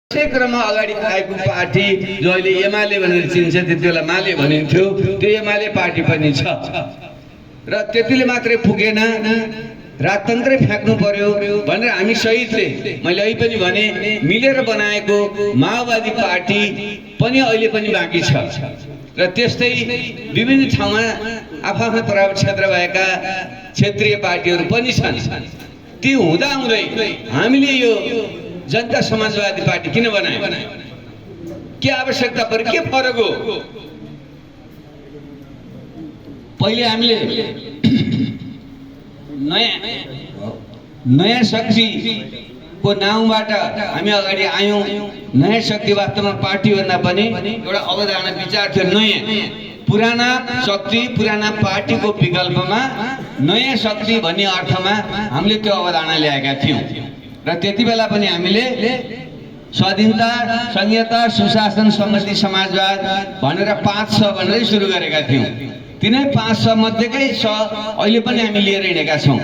त्यसै क्रममा अगाडि आएको पार्टी जो अहिले एमाले भनेर चिन्छ, त्यति बेला माले भनिन्थ्यो, त्यो एमाले पार्टी पनि छ। र त्यतिले मात्रै पुगेन, राजतन्त्रै फ्याँक्नु पर्यो भनेर हामी सहितले, मैले अहिले पनि भने, मिलेर बनाएको माओवादी पार्टी पनि अहिले पनि बाँकी छ। र त्यस्तै विभिन्न ठाउँमा आफ्ना प्रभाव क्षेत्र भएका क्षेत्रीय पार्टीहरू पनि छन्। ती हुँदाहुँदै हामीले यो जनता समाजवादी पार्टी किन बनायो? के आवश्यकता पर्यो? के फरक हो? पहिले हामीले नयाँ शक्तिको नाउँबाट हामी अगाडि आयौँ। नयाँ शक्ति वास्तवमा पार्टी भन्दा पनि एउटा अवधारणा विचार थियो। नयाँ पुराना शक्ति, पुराना पार्टीको विकल्पमा नयाँ शक्ति भन्ने अर्थमा हामीले त्यो अवधारणा ल्याएका थियौँ। र त्यति बेला पनि हामीले स्वाधीनता, संहिता, सुशासन, समष्टि समाजवाद भनेर 5 छ भनेर सुरु गरेका थियौँ। तिनै 5 छ मध्येकै 6 अहिले पनि हामी लिएर हिँडेका छौँ।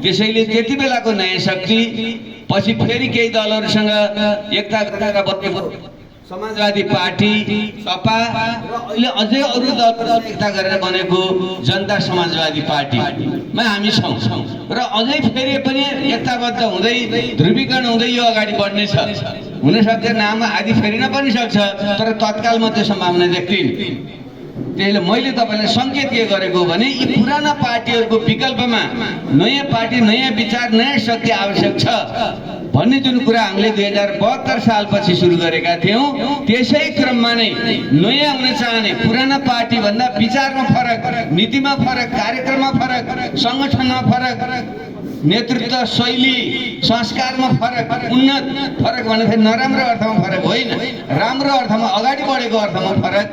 त्यसैले त्यति बेलाको नयाँ शक्ति पछि फेरि केही दलहरूसँग एकता गरेर बनेको समाजवादी पार्टी, सपा र अहिले अझै अरू दलहरू एकता गरेर बनेको जनता समाजवादी पार्टीमा हामी छौँ। र अझै फेरि पनि एकताबद्ध हुँदै ध्रुवीकरण हुँदै यो अगाडि बढ्नेछ। हुनसक्छ नाम आदि फेरिन पनि सक्छ, तर तत्कालमा त्यो सम्भावना देख्दिन। त्यसैले मैले तपाईँलाई सङ्केत के गरेको भने यी पुराना पार्टीहरूको विकल्पमा नयाँ पार्टी, नयाँ विचार, नयाँ शक्ति आवश्यक छ भन्ने जुन कुरा हामीले 2072 सालपछि सुरु गरेका थियौँ, त्यसै क्रममा नै नयाँ हुन चाहने पुराना पार्टी भन्दा विचारमा फरक, नीतिमा फरक, कार्यक्रममा फरक, सङ्गठनमा फरक, नेतृत्व शैली, संस्कारमा फरक, उन्नत फरक भन्दाखेरि नराम्रो अर्थमा फरक होइन, राम्रो अर्थमा अगाडि बढेको अर्थमा फरक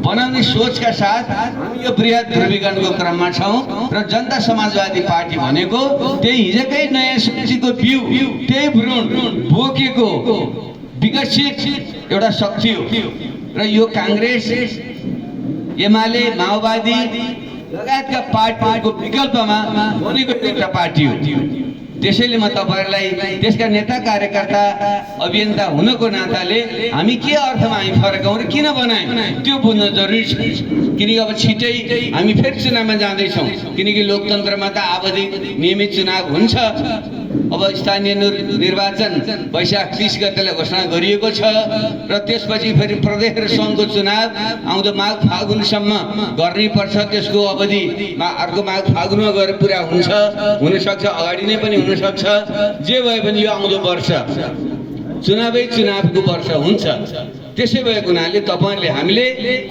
बनाउने सोचका साथ हामी यो बृहत ध्रुवीकरणको क्रममा छौँ। र जनता समाजवादी पार्टी भनेको त्यही हिजोकै नयाँ शक्तिको बिउ, त्यही भ्रूण बोकेको विकसित एउटा शक्ति हो। र यो काङ्ग्रेस, एमाले, माओवादी लगायतका पार्टीहरूको विकल्पमा बनेको एउटा पार्टी हो। त्यसैले म तपाईँहरूलाई त्यसका नेता, कार्यकर्ता, अभियन्ता हुनको नाताले हामी के अर्थमा हामी फरक हौँ र किन बनायौँ त्यो बुझ्न जरुरी छ। किनकि अब छिटै हामी फेरि चुनावमा जाँदैछौँ। किनकि लोकतन्त्रमा त आवधिक नियमित चुनाव हुन्छ। अब स्थानीय निर्वाचन वैशाख 30 गतेलाई घोषणा गरिएको छ र त्यसपछि फेरि प्रदेश र सङ्घको चुनाव आउँदो माघ फागुनसम्म गर्नै पर्छ। त्यसको अवधि अर्को माघ फागुनमा गएर पुरा हुन्छ, हुनसक्छ अगाडि नै पनि हुनसक्छ। जे भए पनि यो आउँदो वर्ष चुनावै चुनावको वर्ष हुन्छ। त्यसै भएको हुनाले तपाईँहरूले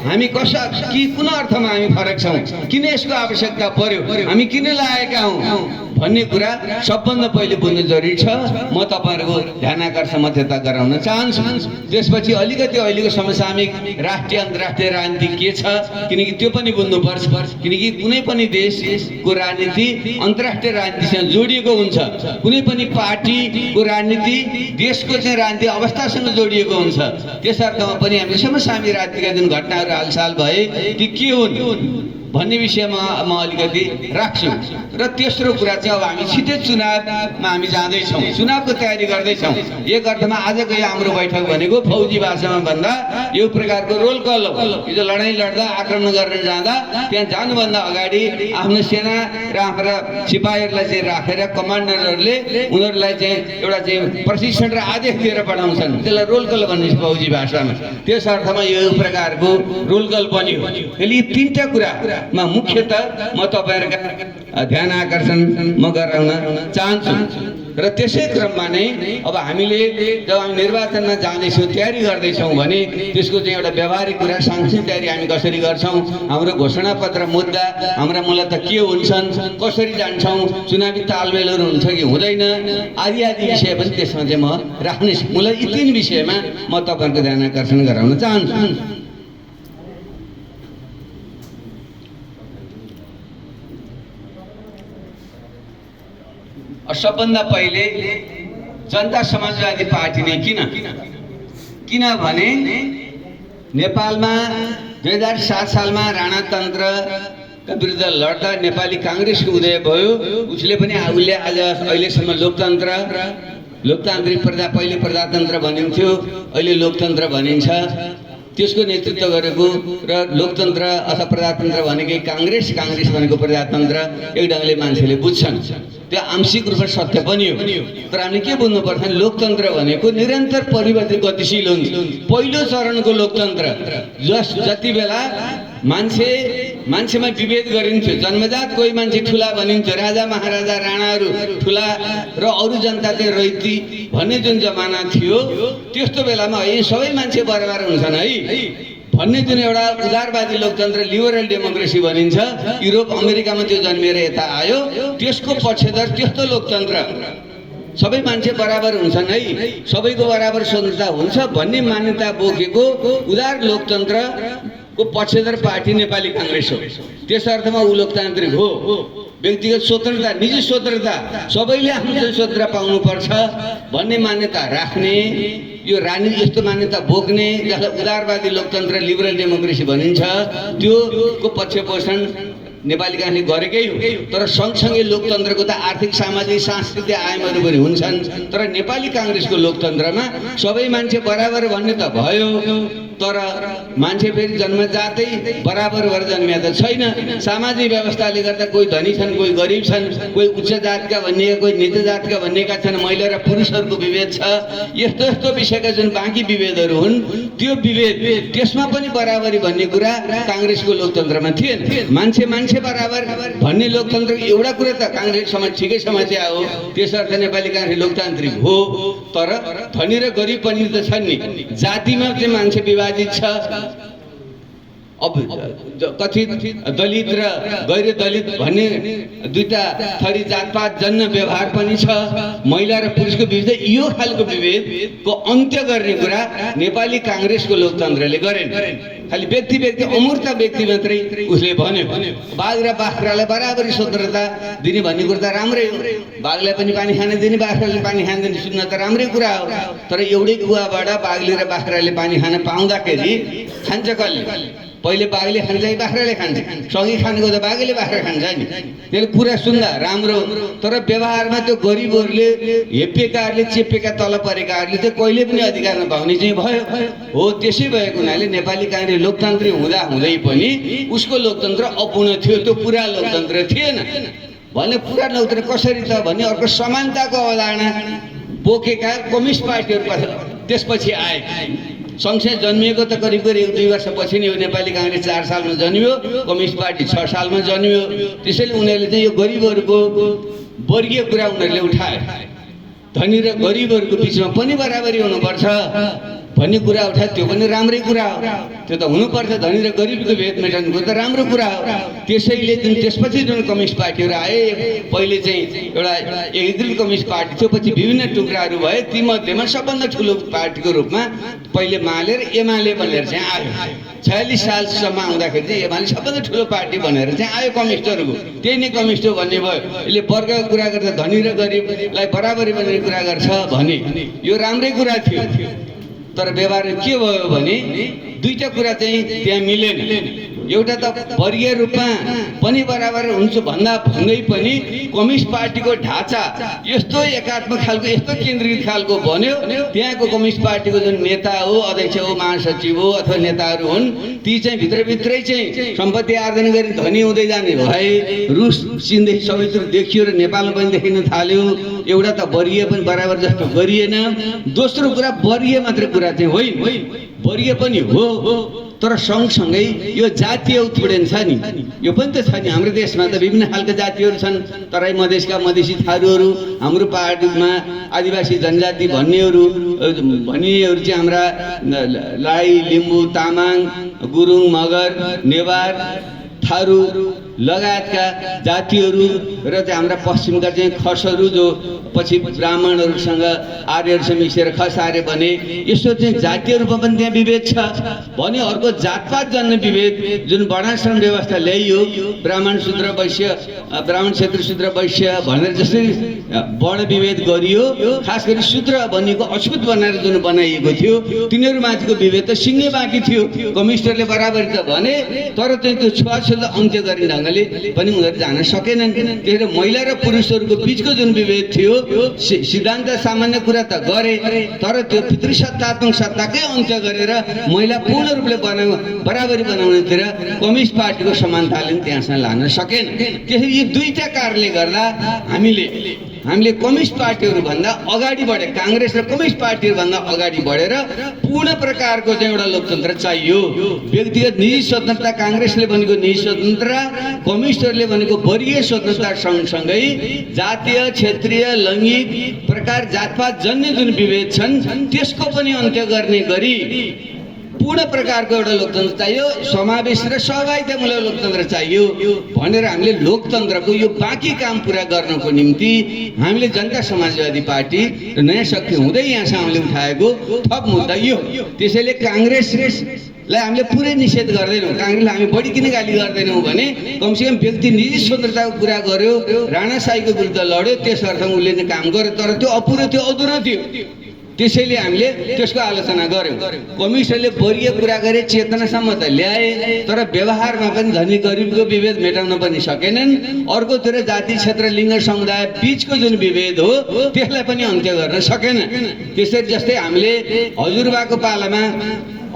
हामी कुन अर्थमा हामी फरक छौँ, किन यसको आवश्यकता पर्यो, हामी किन लागेका हौँ भन्ने कुरा सबभन्दा पहिले बुझ्नु जरुरी छ। म तपाईँहरूको ध्यान आकर्षण म त्यता गराउन चाहन्छु। त्यसपछि अलिकति अहिलेको समसामयिक राष्ट्रिय अन्तर्राष्ट्रिय राजनीति के छ, किनकि त्यो पनि बुझ्नुपर्छ। किनकि कुनै पनि देशको राजनीति अन्तर्राष्ट्रिय राजनीतिसँग जोडिएको हुन्छ। कुनै पनि पार्टीको राजनीति देशको चाहिँ राजनीतिक अवस्थासँग जोडिएको हुन्छ। त्यस अर्थमा पनि हामीले समसामयिक राजनीतिका जुन घटनाहरू हालसाल भए ती के हुन् भन्ने विषयमा म अलिकति राख्छु। र तेस्रो कुरा चाहिँ अब हामी छिटै चुनावमा हामी जाँदैछौँ, चुनावको तयारी गर्दैछौँ। एक अर्थमा आजको यो हाम्रो बैठक भनेको फौजी भाषामा भन्दा यो प्रकारको रोल कल हो। हिजो लडाइँ लड्दा, आक्रमण गर्न जाँदा त्यहाँ जानुभन्दा अगाडि आफ्नो सेना र आफ्ना सिपाहीहरूलाई चाहिँ राखेर कमान्डरहरूले उनीहरूलाई चाहिँ एउटा चाहिँ प्रशिक्षण र आदेश दिएर पठाउँछन्। त्यसलाई रोल कल भनिन्छ फौजी भाषामा। त्यस अर्थमा यो प्रकारको रोल कल पनि हो। यी तीनटा कुरामा मुख्यतः म तपाईँहरूका ध्यान आकर्षण म गराउन चाहन्छु। र त्यसै क्रममा नै अब हामीले जब हामी निर्वाचनमा जाँदैछौँ, तयारी गर्दैछौँ भने त्यसको चाहिँ एउटा व्यावहारिक कुरा, सांसदिक तयारी हामी कसरी गर्छौँ, हाम्रो घोषणापत्र मुद्दा, हाम्रा मूलत के हुन्छन्, कसरी जान्छौँ, चुनावी तालमेलहरू हुन्छ कि हुँदैन, आदि आदि विषय पनि त्यसमा चाहिँ म राख्नेछु। मलाई यी 3 विषयमा म तपाईँहरूको ध्यान आकर्षण गराउन चाहन्छु। सबभन्दा पहिले जनता समाजवादी पार्टी नै किनभने नेपालमा 2007 सालमा राणातन्त्रका विरुद्ध लड्दा नेपाली काङ्ग्रेसको उदय भयो। उसले आज अहिलेसम्म लोकतन्त्र लोकतान्त्रिक पहिले प्रजातन्त्र भनिन्थ्यो, अहिले लोकतन्त्र भनिन्छ। त्यसको नेतृत्व गरेको र लोकतन्त्र अथवा प्रजातन्त्र भनेकै काङ्ग्रेस भनेको प्रजातन्त्र एक ढङ्गले मान्छेले बुझ्छन्। त्यो आंशिक रूपमा सत्य पनि हो, तर हामीले के बुझ्नुपर्छ भने लोकतन्त्र भनेको निरन्तर परिवर्तन गतिशील हुन्छ। पहिलो चरणको लोकतन्त्र जति बेला मान्छेमा विभेद गरिन्थ्यो, जन्मजात कोही मान्छे ठुला भनिन्थ्यो, राजा महाराजा राणाहरू ठुला र अरू जनता चाहिँ रैती भन्ने जुन जमाना थियो, त्यस्तो बेलामा है सबै मान्छे बराबर हुन्छन् है भन्ने जुन एउटा उदारवादी लोकतन्त्र लिबरल डेमोक्रेसी भनिन्छ, युरोप अमेरिकामा त्यो जन्मिएर यता आयो। त्यसको पक्षधर त्यस्तो लोकतन्त्र सबै मान्छे बराबर हुन्छन् है, सबैको बराबर स्वतन्त्रता हुन्छ भन्ने मान्यता बोकेको उदार लोकतन्त्रको पक्षधर पार्टी नेपाली काङ्ग्रेस हो। त्यस अर्थमा ऊ लोकतान्त्रिक हो। व्यक्तिगत स्वतन्त्रता, निजी स्वतन्त्रता, सबैले आफ्नो स्वतन्त्रता पाउनुपर्छ भन्ने मान्यता राख्ने, यो राजनीति यस्तो मान्यता बोक्ने जसलाई उदारवादी लोकतन्त्र लिबरल डेमोक्रेसी भनिन्छ, त्योको पक्षपोषण नेपाली काङ्ग्रेसले गरेकै हो। तर सँगसँगै लोकतन्त्रको त आर्थिक सामाजिक सांस्कृतिक आयामहरू पनि हुन्छन्। तर नेपाली काङ्ग्रेसको लोकतन्त्रमा सबै मान्छे बराबर भन्ने त भयो, तर मान्छे फेरि जन्मजातै बराबर भएर जन्मिया त छैन। सामाजिक व्यवस्थाले गर्दा कोही धनी छन्, कोही गरिब छन्, कोही उच्च जातका भनिएका, कोही निच जातका भनिएका छन्, महिला र पुरुषहरूको विभेद छ। यस्तो यस्तो विषयका जुन बाँकी विभेदहरू हुन्, त्यो विभेद त्यसमा पनि बराबरी भन्ने कुरा काङ्ग्रेसको लोकतन्त्रमा थिएन। मान्छे बराबर भन्ने लोकतन्त्र एउटा कुरा त काङ्ग्रेस समाज ठिकै समस्या हो। त्यसर्थ नेपाली काङ्ग्रेस लोकतान्त्रिक हो, तर धनी र गरिब पनि त छन् नि। जातिमा चाहिँ मान्छे विभाजित छ। अब कथित दलित र गैर दलित भन्ने दुईटा थरी जातपात जन्य व्यवहार पनि छ। महिला र पुरुषको विभेद, यो खालको विभेदको अन्त्य गर्ने कुरा नेपाली काङ्ग्रेसको लोकतन्त्रले गरेन। खालि व्यक्ति अमूर्त व्यक्ति मात्रै उसले भन्यो। बाघ र बाख्रालाई बराबरी स्वतन्त्रता दिने भन्ने कुरा त राम्रै हो। बाघलाई पनि पानी खान दिने, बाख्राले पानी खान दिने सुन्न त राम्रै कुरा हो। तर एउटै कुवाबाट बाघले र बाख्राले पानी खान पाउँदाखेरि खान्छ कसले? पहिले बाघले खान्छ कि बाख्राले खान्छ? सँगै खानेको त बाघले बाख्रा खान्छ नि। त्यसले कुरा सुन्दा राम्रो, तर व्यवहारमा त्यो गरिबहरूले, हेपिएकाहरूले, चेपेका तल परेकाहरूले चाहिँ कहिले पनि अधिकार नपाउने चाहिँ भयो हो। त्यसै भएको हुनाले नेपाली काङ्ग्रेस लोकतान्त्रिक हुँदा हुँदै पनि उसको लोकतन्त्र अपूर्ण थियो, त्यो पुरा लोकतन्त्र थिएन। भने पुरा लोकतन्त्र कसरी त भने अर्को समानताको अवधारणा बोकेका कम्युनिस्ट पार्टीहरू त्यसपछि आए। सँगसँगै जन्मिएको त करिब 1-2 वर्षपछि नै हो। नेपाली काङ्ग्रेस 4 सालमा जन्मियो, कम्युनिस्ट पार्टी 6 सालमा जन्मियो। त्यसैले उनीहरूले चाहिँ यो गरिबहरूको वर्गीय कुरा उनीहरूले उठाए। धनी र गरिबहरूको बिचमा पनि बराबरी हुनुपर्छ भन्ने कुरा उठाए। त्यो पनि राम्रै कुरा हो, त्यो त हुनुपर्छ। धनी र गरिबको भेद मेटाउनुको त राम्रो कुरा हो। त्यसैले त्यसपछि जुन कम्युनिस्ट पार्टीहरू आए, पहिले चाहिँ एउटा एकीकृत कम्युनिस्ट पार्टी थियो, पछि विभिन्न टुक्राहरू भए। तीमध्येमा सबभन्दा ठुलो पार्टीको रूपमा पहिले माले र एमाले भनेर चाहिँ आयो। 46 सालसम्म आउँदाखेरि चाहिँ एमाले सबभन्दा ठुलो पार्टी भनेर चाहिँ आयो कम्युनिस्टहरूको। त्यही नै कम्युनिस्ट हो भन्ने भयो। यसले वर्गको कुरा गर्दा धनी र गरिबलाई बराबरी भन्ने कुरा गर्छ भने यो राम्रै कुरा थियो। तर व्यवहार के भयो भने दुईटा कुरा चाहिँ त्यहाँ मिलेन। एउटा त वर्गीय रूपमा पनि बराबर हुन्छ भन्दै पनि कम्युनिस्ट पार्टीको ढाँचा यस्तो एकात्मक खालको, यस्तो केन्द्रित खालको बन्यो। त्यहाँको कम्युनिस्ट पार्टीको जुन नेता हो, अध्यक्ष हो, महासचिव हो अथवा नेताहरू हुन्, ती चाहिँ भित्रभित्रै चाहिँ सम्पत्ति आर्जन गरी धनी हुँदै जाने भए। रुस चीनदेखि सबैतिर देखियो र नेपालमा पनि देखिन थाल्यो। एउटा त वर्गीय पनि बराबर जस्तो गरिएन। दोस्रो कुरा वर्गीय मात्रै कुरा चाहिँ होइन, वर्गीय पनि हो, तर सँगसँगै यो जातीय उत्पीडन छ नि, यो पनि त छ नि। हाम्रो देशमा त विभिन्न खालका जातिहरू छन्। तराई मधेसका मधेसी थारूहरू, हाम्रो पहाडमा आदिवासी जनजाति भनिनेहरू चाहिँ हाम्रा राई, लिम्बू, तामाङ, गुरुङ, मगर, नेवार, थारू लगायतका जातिहरू र चाहिँ हाम्रा पश्चिमका चाहिँ खसहरू, जो पछि ब्राह्मणहरूसँग आर्यहरूसँग मिसेर खस आर्य बने। यस्तो चाहिँ जातीय रूपमा पनि त्यहाँ विभेद छ भने अर्को जातपात जन्य विभेद जुन वर्णाश्रम व्यवस्था ल्याइयो, ब्राह्मण शूद्र वैश्य, ब्राह्मण क्षेत्र शूद्र वैश्य भनेर जसरी वर्ण विभेद गरियो, खास गरी शूद्र भनिएको अछुत बनाएर जुन बनाइएको थियो, तिनीहरूमाथिको विभेद त सिङ्गै बाँकी थियो। कम्युनिस्टहरूले बराबरी त भने, तर चाहिँ त्यो छुवाछुत अन्त्य गर्ने ढङ्ग ढङ्गले पनि उनीहरू जान सकेनन्। त्यसैले महिला र पुरुषहरूको बिचको जुन विभेद थियो सिद्धान्त सामान्य कुरा त गरे, तर त्यो पितृसत्तात्मक सत्ताकै अन्त्य गरेर महिला पूर्ण रूपले बराबरी बनाउनेतिर कम्युनिस्ट पार्टीको समानताले त्यहाँसम्म लान सकेन। त्यसैले यी दुईटा कारणले गर्दा हामीले कम्युनिस्ट पार्टीहरूभन्दा अगाडि बढे, काङ्ग्रेस र कम्युनिस्ट पार्टीहरूभन्दा अगाडि बढेर पूर्ण प्रकारको चाहिँ एउटा लोकतन्त्र चाहियो। व्यक्तिगत निजी स्वतन्त्रता काङ्ग्रेसले भनेको निजी स्वतन्त्रता, कम्युनिस्टहरूले भनेको वर्गीय स्वतन्त्रता सँगसँगै जातीय क्षेत्रीय लैङ्गिक प्रकार जातपात जन्य जुन विभेद छन् त्यसको पनि अन्त्य गर्ने गरी पूर्ण प्रकारको एउटा लोकतन्त्र चाहियो, समावेश र सहभागितामूलक लोकतन्त्र चाहियो भनेर हामीले लोकतन्त्रको यो बाँकी काम पुरा गर्नको निम्ति हामीले जनता समाजवादी पार्टी र नयाँ शक्ति हुँदै यहाँसम्म हामीले उठाएको थप मुद्दा यो। त्यसैले काङ्ग्रेसलाई हामीले पुरै निषेध गर्दैनौँ, काङ्ग्रेसलाई हामी बढी किन गाली गर्दैनौँ भने कमसेकम व्यक्ति निजी स्वतन्त्रताको कुरा गर्यो, राणाशाहीको विरुद्ध लड्यो, त्यस अर्थमा उसले नै काम गर्यो, तर त्यो अपुरो थियो, अधुरो थियो। त्यसैले हामीले त्यसको आलोचना गर्यौँ। कम्युनिस्टहरूले वर्गीय कुरा गरे, चेतनासम्म त ल्याए, तर व्यवहारमा पनि धनी गरिबको विभेद मेटाउन पनि सकेनन्। अर्कोतिर जाति क्षेत्र लिङ्ग समुदाय बिचको जुन विभेद हो त्यसलाई पनि अन्त्य गर्न सकेन। त्यसरी जस्तै हामीले हजुरबाको पालामा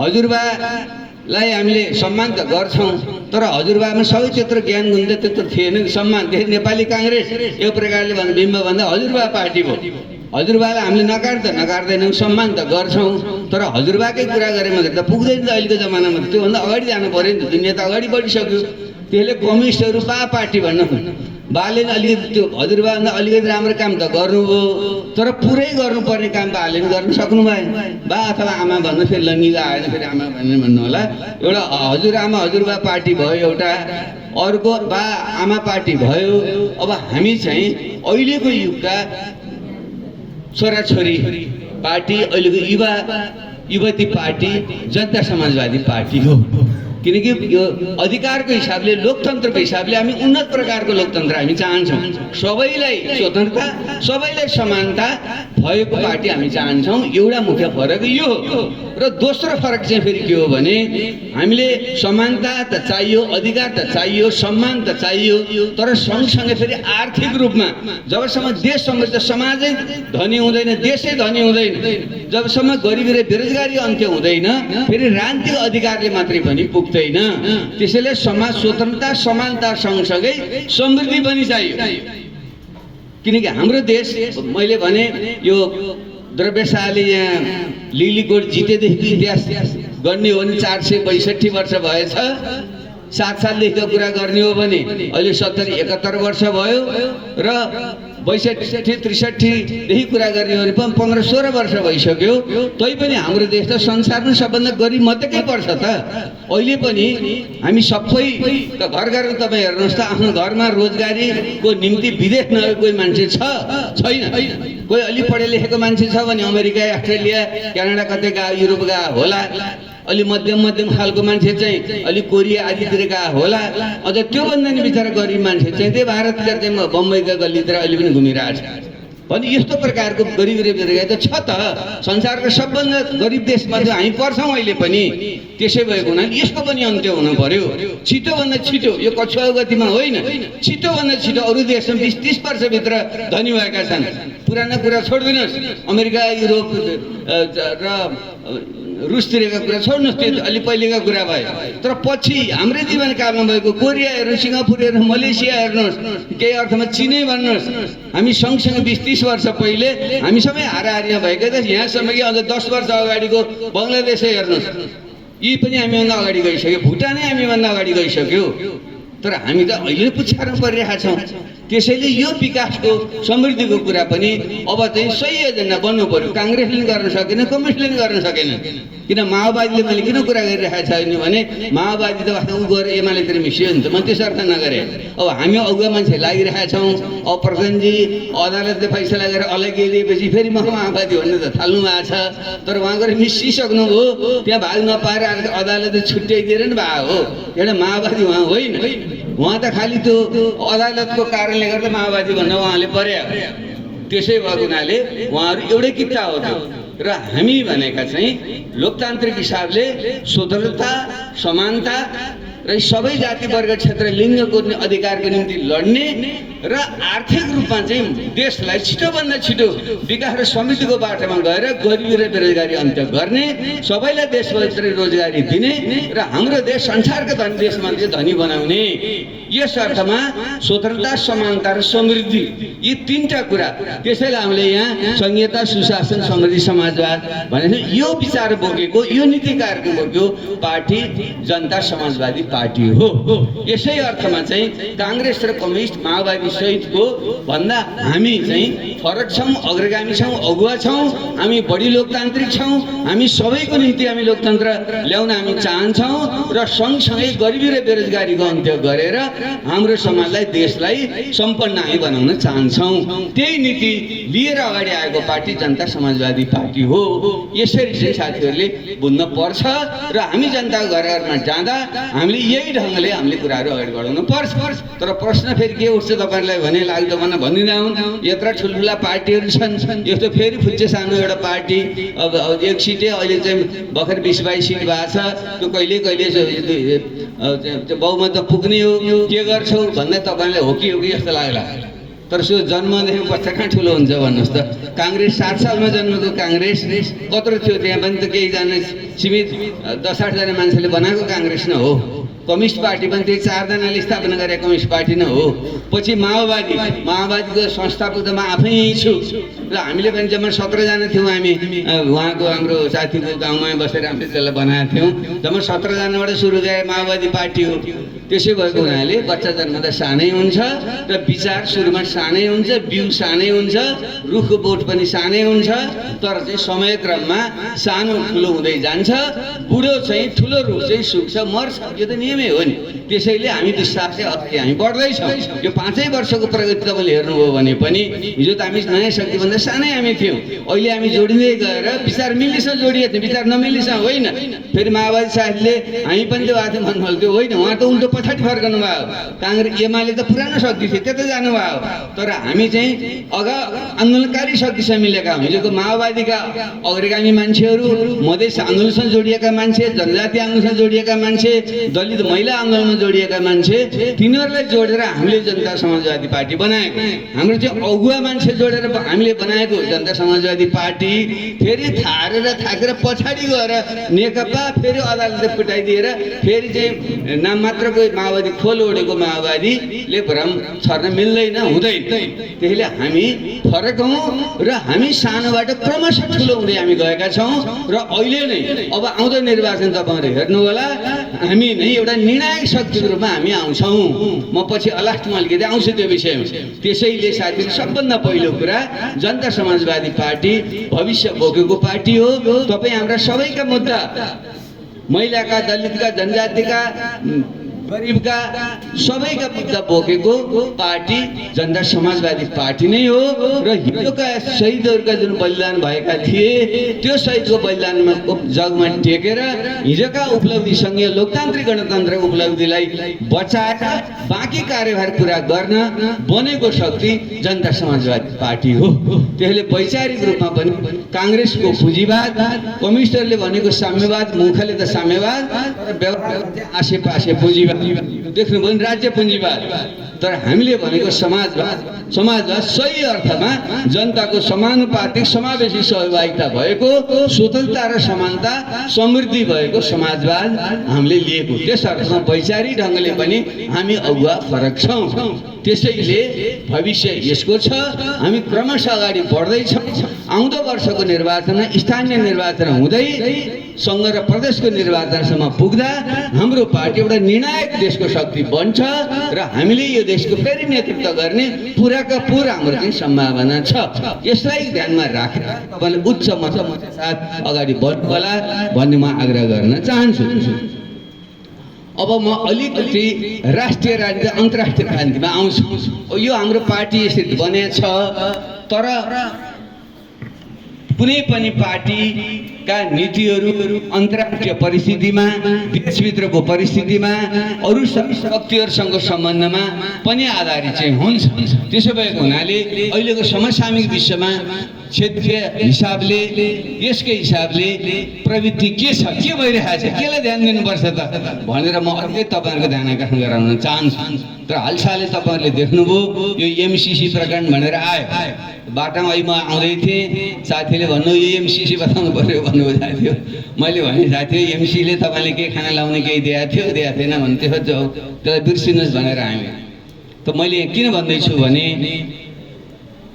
हजुरबालाई हामीले सम्मान त गर्छौँ, तर हजुरबामा सबै त्यत्रो ज्ञान गुण त्यत्रो थिएन, सम्मान थिए। नेपाली काङ्ग्रेस यो प्रकारले बिम्ब भन्दा हजुरबा पार्टी भयो। हजुरबालाई हामीले नकार्दैनौँ, सम्मान त गर्छौँ, तर हजुरबाकै कुरा गरे मात्रै त पुग्दैन त अहिलेको जमानामा। त्योभन्दा अगाडि जानु पऱ्यो नि त, दुनियाँ त अगाडि बढिसक्यो। त्यसले कम्युनिस्टहरू पार्टी भन्नु बाले अलिकति त्यो हजुरबाभन्दा अलिकति राम्रो काम त गर्नुभयो, तर पुरै गर्नुपर्ने काम बाले पनि गर्न सक्नु भएन। बा अथवा आमा भन्नु फेरि लङ्गी आएन, फेरि आमा भन्नु होला। एउटा हजुरआमा हजुरबा पार्टी भयो, एउटा अर्को बा आमा पार्टी भयो। अब हामी चाहिँ अहिलेको युगका छोराछोरी पार्टी, अहिलेको युवती पार्टी जनता समाजवादी पार्टी हो। किनकि यो अधिकारको हिसाबले लोकतन्त्रको हिसाबले हामी उन्नत प्रकारको लोकतन्त्र हामी चाहन्छौँ। सबैलाई स्वतन्त्रता, सबैलाई समानता भएको पार्टी हामी चाहन्छौँ। एउटा मुख्य फरक यो हो। र दोस्रो फरक चाहिँ फेरि के हो भने हामीले समानता त चाहियो, अधिकार त चाहियो, सम्मान त चाहियो, तर सँगसँगै फेरि आर्थिक रूपमा जबसम्म देश समृद्ध, समाजै धनी हुँदैन, देशै धनी हुँदैन, जबसम्म गरिबी र बेरोजगारी अन्त्य हुँदैन, फेरि राजनीतिक अधिकारले मात्रै पनि पुग्दैन। त्यसैले समाज स्वतन्त्रता समानता सँगसँगै समृद्धि पनि चाहियो। किनकि हाम्रो देश, मैले भने यो द्रव्यशाली यहाँ लिलीकोट जितेदेखि इतिहास गर्ने हो भने 462 वर्ष भएछ। 7 सालदेखिको कुरा गर्ने हो भने अहिले 70-71 वर्ष भयो र 62-63देखि कुरा गर्ने हो भने 15-16 वर्ष भइसक्यो। तैपनि हाम्रो देश त संसारमा सबभन्दा गरिब मध्येकै पर्छ त। अहिले पनि हामी सबै त घर घरमा तपाईँ हेर्नुहोस् त, आफ्नो घरमा रोजगारीको निम्ति विदेश नगएको कोही मान्छे छैन। कोही अलि पढे लेखेको मान्छे छ भने अमेरिका, अस्ट्रेलिया, क्यानाडा कतै गयो, युरोप गयो होला। अलि मध्यम खालको मान्छे चाहिँ अलि कोरिया आदितिर गएको होला। अझ त्योभन्दा नि बिचरा गरिब मान्छे चाहिँ त्यही भारततिर चाहिँ बम्बईका गल्लीतिर अहिले पनि घुमिरहेछ भने यस्तो प्रकारको गरिबी र बेरोजगारी त छ त। संसारको सबभन्दा गरिब देशमध्ये हामी पर्छौँ अहिले पनि। त्यसै भएको हुनाले यसको पनि अन्त्य हुनु पर्यो छिटोभन्दा छिटो। यो कछुवाको गतिमा होइन, छिटोभन्दा छिटो। अरू देशमा 20-30 वर्षभित्र धनी भएका छन्। पुरानो कुरा छोडिदिनुहोस्, अमेरिका, युरोप र रुसतिरका कुरा छोड्नुहोस्, त्यो अलि पहिलेका कुरा भयो। तर पछि हाम्रै जीवनकालमा भएको कोरिया हेर्नुहोस्, सिङ्गापुर हेर्नुहोस्, मलेसिया हेर्नुहोस्, केही अर्थमा चिनै भन्नुहोस्, हामी सँगसँगै 20-30 वर्ष पहिले हामी सबै हाराहारीमा भएका थियौँ। यहाँसम्म कि अझ 10 वर्ष अगाडिको बङ्गलादेशै हेर्नुहोस्, यी पनि हामीभन्दा अगाडि गइसक्यो। भुटानै हामीभन्दा अगाडि गइसक्यो। तर हामी त अहिले पुछारमा परिरहेका छौँ। त्यसैले यो विकासको समृद्धिको कुरा पनि अब चाहिँ सही एजेन्डा बन्नु पर्यो। काङ्ग्रेसले गर्न सकेन, कम्युनिस्टले गर्न सकेन। किन माओवादीले मैले किन कुरा गरिरहेको छ भने माओवादी त वास्तव ऊ गएर एमालेतिर मिसियो नि त। म त्यसो अर्थ नगरेँ। अब हामी अगुवा मान्छे लागिरहेका छौँ। अब प्रधानजी अदालतले फैसला गरेर अलग्गै दिएपछि फेरि माओवादी भन्ने त थाल्नु भएको छ। तर उहाँ गएर मिसिसक्नुभयो, त्यहाँ भाग नपाएर अदालतले छुट्याइदिएर नि भएको हो। एउटा माओवादी उहाँ होइन। उहाँ त खालि त्यो अदालतको कारणले गर्दा माओवादी भन्न उहाँले पर्या। त्यसै भएको हुनाले उहाँहरू एउटै किता हो त्यो। र हामी भनेका चाहिँ लोकतान्त्रिक हिसाबले स्वतन्त्रता, समानता र सबै जाति वर्ग क्षेत्र लिङ्गको अधिकारको निम्ति लड्ने र आर्थिक रूपमा चाहिँ देशलाई छिटोभन्दा छिटो विकास र समृद्धिको बाटोमा गएर गरिबी र बेरोजगारी अन्त्य गर्ने, सबैलाई देशभरि रोजगारी दिने र हाम्रो देश संसारका धनी देशमध्ये धनी बनाउने। यस अर्थमा स्वतन्त्रता, समानता र समृद्धि यी तीनटा कुरा। त्यसैले हामीले यहाँ संहिता, सुशासन, समृद्धि, समाजवाद भनेर यो विचार बोकेको, यो नीति कार्यक्रम बोकेको पार्टी जनता समाजवादी पार्टी हो। यसै अर्थमा चाहिँ काङ्ग्रेस र कम्युनिस्ट, माओवादी सहितको भन्दा हामी चाहिँ फरक छौँ, अग्रगामी छौँ, अगुवा छौँ। हामी बढी लोकतान्त्रिक छौँ। हामी सबैको निम्ति हामी लोकतन्त्र ल्याउन हामी चाहन्छौँ र सँगसँगै गरिबी र बेरोजगारीको अन्त्य गरेर हाम्रो समाजलाई, देशलाई सम्पन्न हामी बनाउन चाहन्छौँ। त्यही नीति लिएर अगाडि आएको पार्टी जनता समाजवादी पार्टी हो। यसरी चाहिँ साथीहरूले बुझ्न पर्छ र हामी जनताको घरमा जाँदा हामीले यही ढङ्गले हामीले कुराहरू अगाडि बढाउनु पर्छ। तर प्रश्न फेरि के उठ्छ तपाईँहरूलाई भने लाग्दो भन्न भनिदिँदा हुन्, यत्र ठुल्ठुला पार्टीहरू छन्, यस्तो फेरि फुच्चे सानो एउटा पार्टी अब एक सिटै अहिले चाहिँ भर्खर 20-22 सिट भएको छ, त्यो कहिले त्यो बहुमत पुग्ने हो, के गर्छौ भन्दा तपाईँलाई हो कि जस्तो लाग्ला। तर सो जन्मदेखि बच्चा कहाँ ठुलो हुन्छ भन्नुहोस् त। काङ्ग्रेस 60 सालमा जन्मेको काङ्ग्रेस कत्रो थियो, त्यहाँ पनि त केहीजना सीमित 10-8 जना मान्छेले बनाएको काङ्ग्रेस न हो। कम्युनिस्ट पार्टी पनि त्यही 4 जनाले स्थापना गरेको कम्युनिस्ट पार्टी नै हो। पछि माओवादीको संस्थापक त म आफै छु र हामीले पनि जम्मा 17 जना थियौँ। हामी उहाँको हाम्रो साथीको गाउँमा बसेर हामीले त्यसलाई बनाएको थियौँ। जम्मा 17 जनाबाट सुरु गरे माओवादी पार्टी हो। त्यसै भएको हुनाले बच्चा जन्मदा सानै हुन्छ र विचार सुरुमा सानै हुन्छ, बिउ सानै हुन्छ, रुखको बोट पनि सानै हुन्छ, तर चाहिँ समयक्रममा सानो ठुलो हुँदै जान्छ। बुढो चाहिँ ठुलो रुख चाहिँ सुक्छ, मर्छ, यो त नियमै हो नि। त्यसैले हामी विश्वासले अगाडि हामी बढ्दैछौँ। यो 5 वर्षको प्रगति तपाईँले हेर्नुभयो भने पनि हिजो त हामी नयाँ शक्तिभन्दा सानै हामी थियौँ। अहिले हामी जोडिँदै गएर विचार मिल्नेसँग जोडिएको थियो, विचार नमिल्नेसँग होइन। फेरि माओवादी साथीले हामी पनि त्यो भएको थियो भन्नुभयो, त्यो होइन, उहाँ त उल्टो पछाडि फर्कनु भयो। काङ्ग्रेस एमाले त पुरानो शक्ति थियो, त्यतै जानुभयो। तर हामी चाहिँ आन्दोलनकारी शक्तिसँग मिलेका हौँ। हिजोको माओवादीका अग्रगामी मान्छेहरू, मधेस आन्दोलनसँग जोडिएका मान्छे, जनजाति आन्दोलनसँग जोडिएका मान्छे, दलित महिला आन्दोलनमा जोडिएका मान्छे, तिनीहरूलाई जोडेर हामीले जनता समाजवादी पार्टी बनाएको। हाम्रो चाहिँ अगुवा मान्छे जोडेर हामीले बनाएको जनता समाजवादी पार्टी फेरि थाकेर पछाडि गएर नेकपा फेरि अदालतले पिटाइदिएर फेरि चाहिँ नाम मात्रको माओवादी खोल ओढेको माओवादीले भ्रम छर्न मिल्दैन, हुँदैन। त्यसैले हामी फरक हौँ र हामी सानोबाट क्रमशः ठुलो हुँदै हामी गएका छौँ र अहिले नै अब आउँदो निर्वाचन तपाईँहरू हेर्नु होला, हामी नै एउटा निर्णायक शक्तिको रूपमा हामी आउँछौँ। म पछि लास्टमा अलिकति आउँछु त्यो विषयमा। त्यसैले साथीहरू सबभन्दा पहिलो कुरा जनता समाजवादी पार्टी भविष्य बोकेको पार्टी हो। तपाईँ हाम्रा सबैका मुद्दा, महिलाका, दलितका, जनजातिका, गरिबका सबैका मुद्दा बोकेको पार्टी जनता समाजवादी पार्टी नै हो। र हिजोका शहीदहरूका जुन बलिदान भएका थिए, त्यो शहीदको बलिदानमा जगमा टेकेर हिजोका उपलब्धि सङ्घीय लोकतान्त्रिक गणतन्त्र उपलब्धिलाई बचाएर बाँकी कार्यभार पुरा गर्न बनेको शक्ति जनता समाजवादी पार्टी हो। त्यसले वैचारिक रूपमा पनि काङ्ग्रेसको पुँजीवाद, कम्युनिस्टहरूले भनेको साम्यवाद, मुखले त साम्यवाद, तर व्यवहारमा चाहिँ आसेपासे पुँजीवाद देख्नुभयो नि, राज्य पुँजीवाद। तर हामीले भनेको समाजवाद सही अर्थमा जनताको समानुपातिक समावेशी सहभागिता भएको, स्वतन्त्रता र समानता, समृद्धि भएको समाजवाद हामीले लिएको। त्यस अर्थमा वैचारिक ढङ्गले पनि हामी अगुवा फरक छौँ। त्यसैले भविष्य यसको छ, हामी क्रमशः अगाडि बढ्दैछौँ। आउँदो वर्षको निर्वाचनमा स्थानीय निर्वाचन हुँदै सङ्घ र प्रदेशको निर्वाचनसम्म पुग्दा हाम्रो पार्टी एउटा निर्णायक देशको शक्ति बन्छ र हामीले यो देशको फेरि नेतृत्व गर्ने पुराका पुरा हाम्रो चाहिँ सम्भावना छ। यसलाई ध्यानमा राखेर तपाईँले उच्च मतका साथ अगाडि बढ्नु होला भन्ने म आग्रह गर्न चाहन्छु। अब म अलिकति राष्ट्रिय राजनीति, अन्तर्राष्ट्रिय राजनीतिमा आउँछु। यो हाम्रो पार्टी यसरी बनेछ, तर कुनै पनि पार्टीका नीतिहरू अन्तर्राष्ट्रिय परिस्थितिमा, देशभित्रको परिस्थितिमा, अरू शक्तिहरूसँग सम्बन्धमा पनि आधारित चाहिँ हुन्छ। त्यसो भएको हुनाले अहिलेको समसामयिक विश्वमा क्षेत्रीय हिसाबले यसकै हिसाबले प्रवृत्ति के छ, के भइरहेको छ, केलाई ध्यान दिनुपर्छ त भनेर म अर्कै तपाईँहरूको ध्यान आकर्षण गराउन चाहन्छु। तर हालसालै तपाईँहरूले देख्नुभयो यो एमसिसी प्रकरण भनेर आयो। बाटामा अहिले म आउँदै थिएँ, साथीले भन्नु यो एमसिसी बताउनु पर्यो भन्नुभएको थियो। मैले भने साथी एमसीले तपाईँले के खाना लाउने केही दिएको थिएन भन्थ्यो, त्यसलाई बिर्सिनुहोस् भनेर हामी। त मैले किन भन्दैछु भने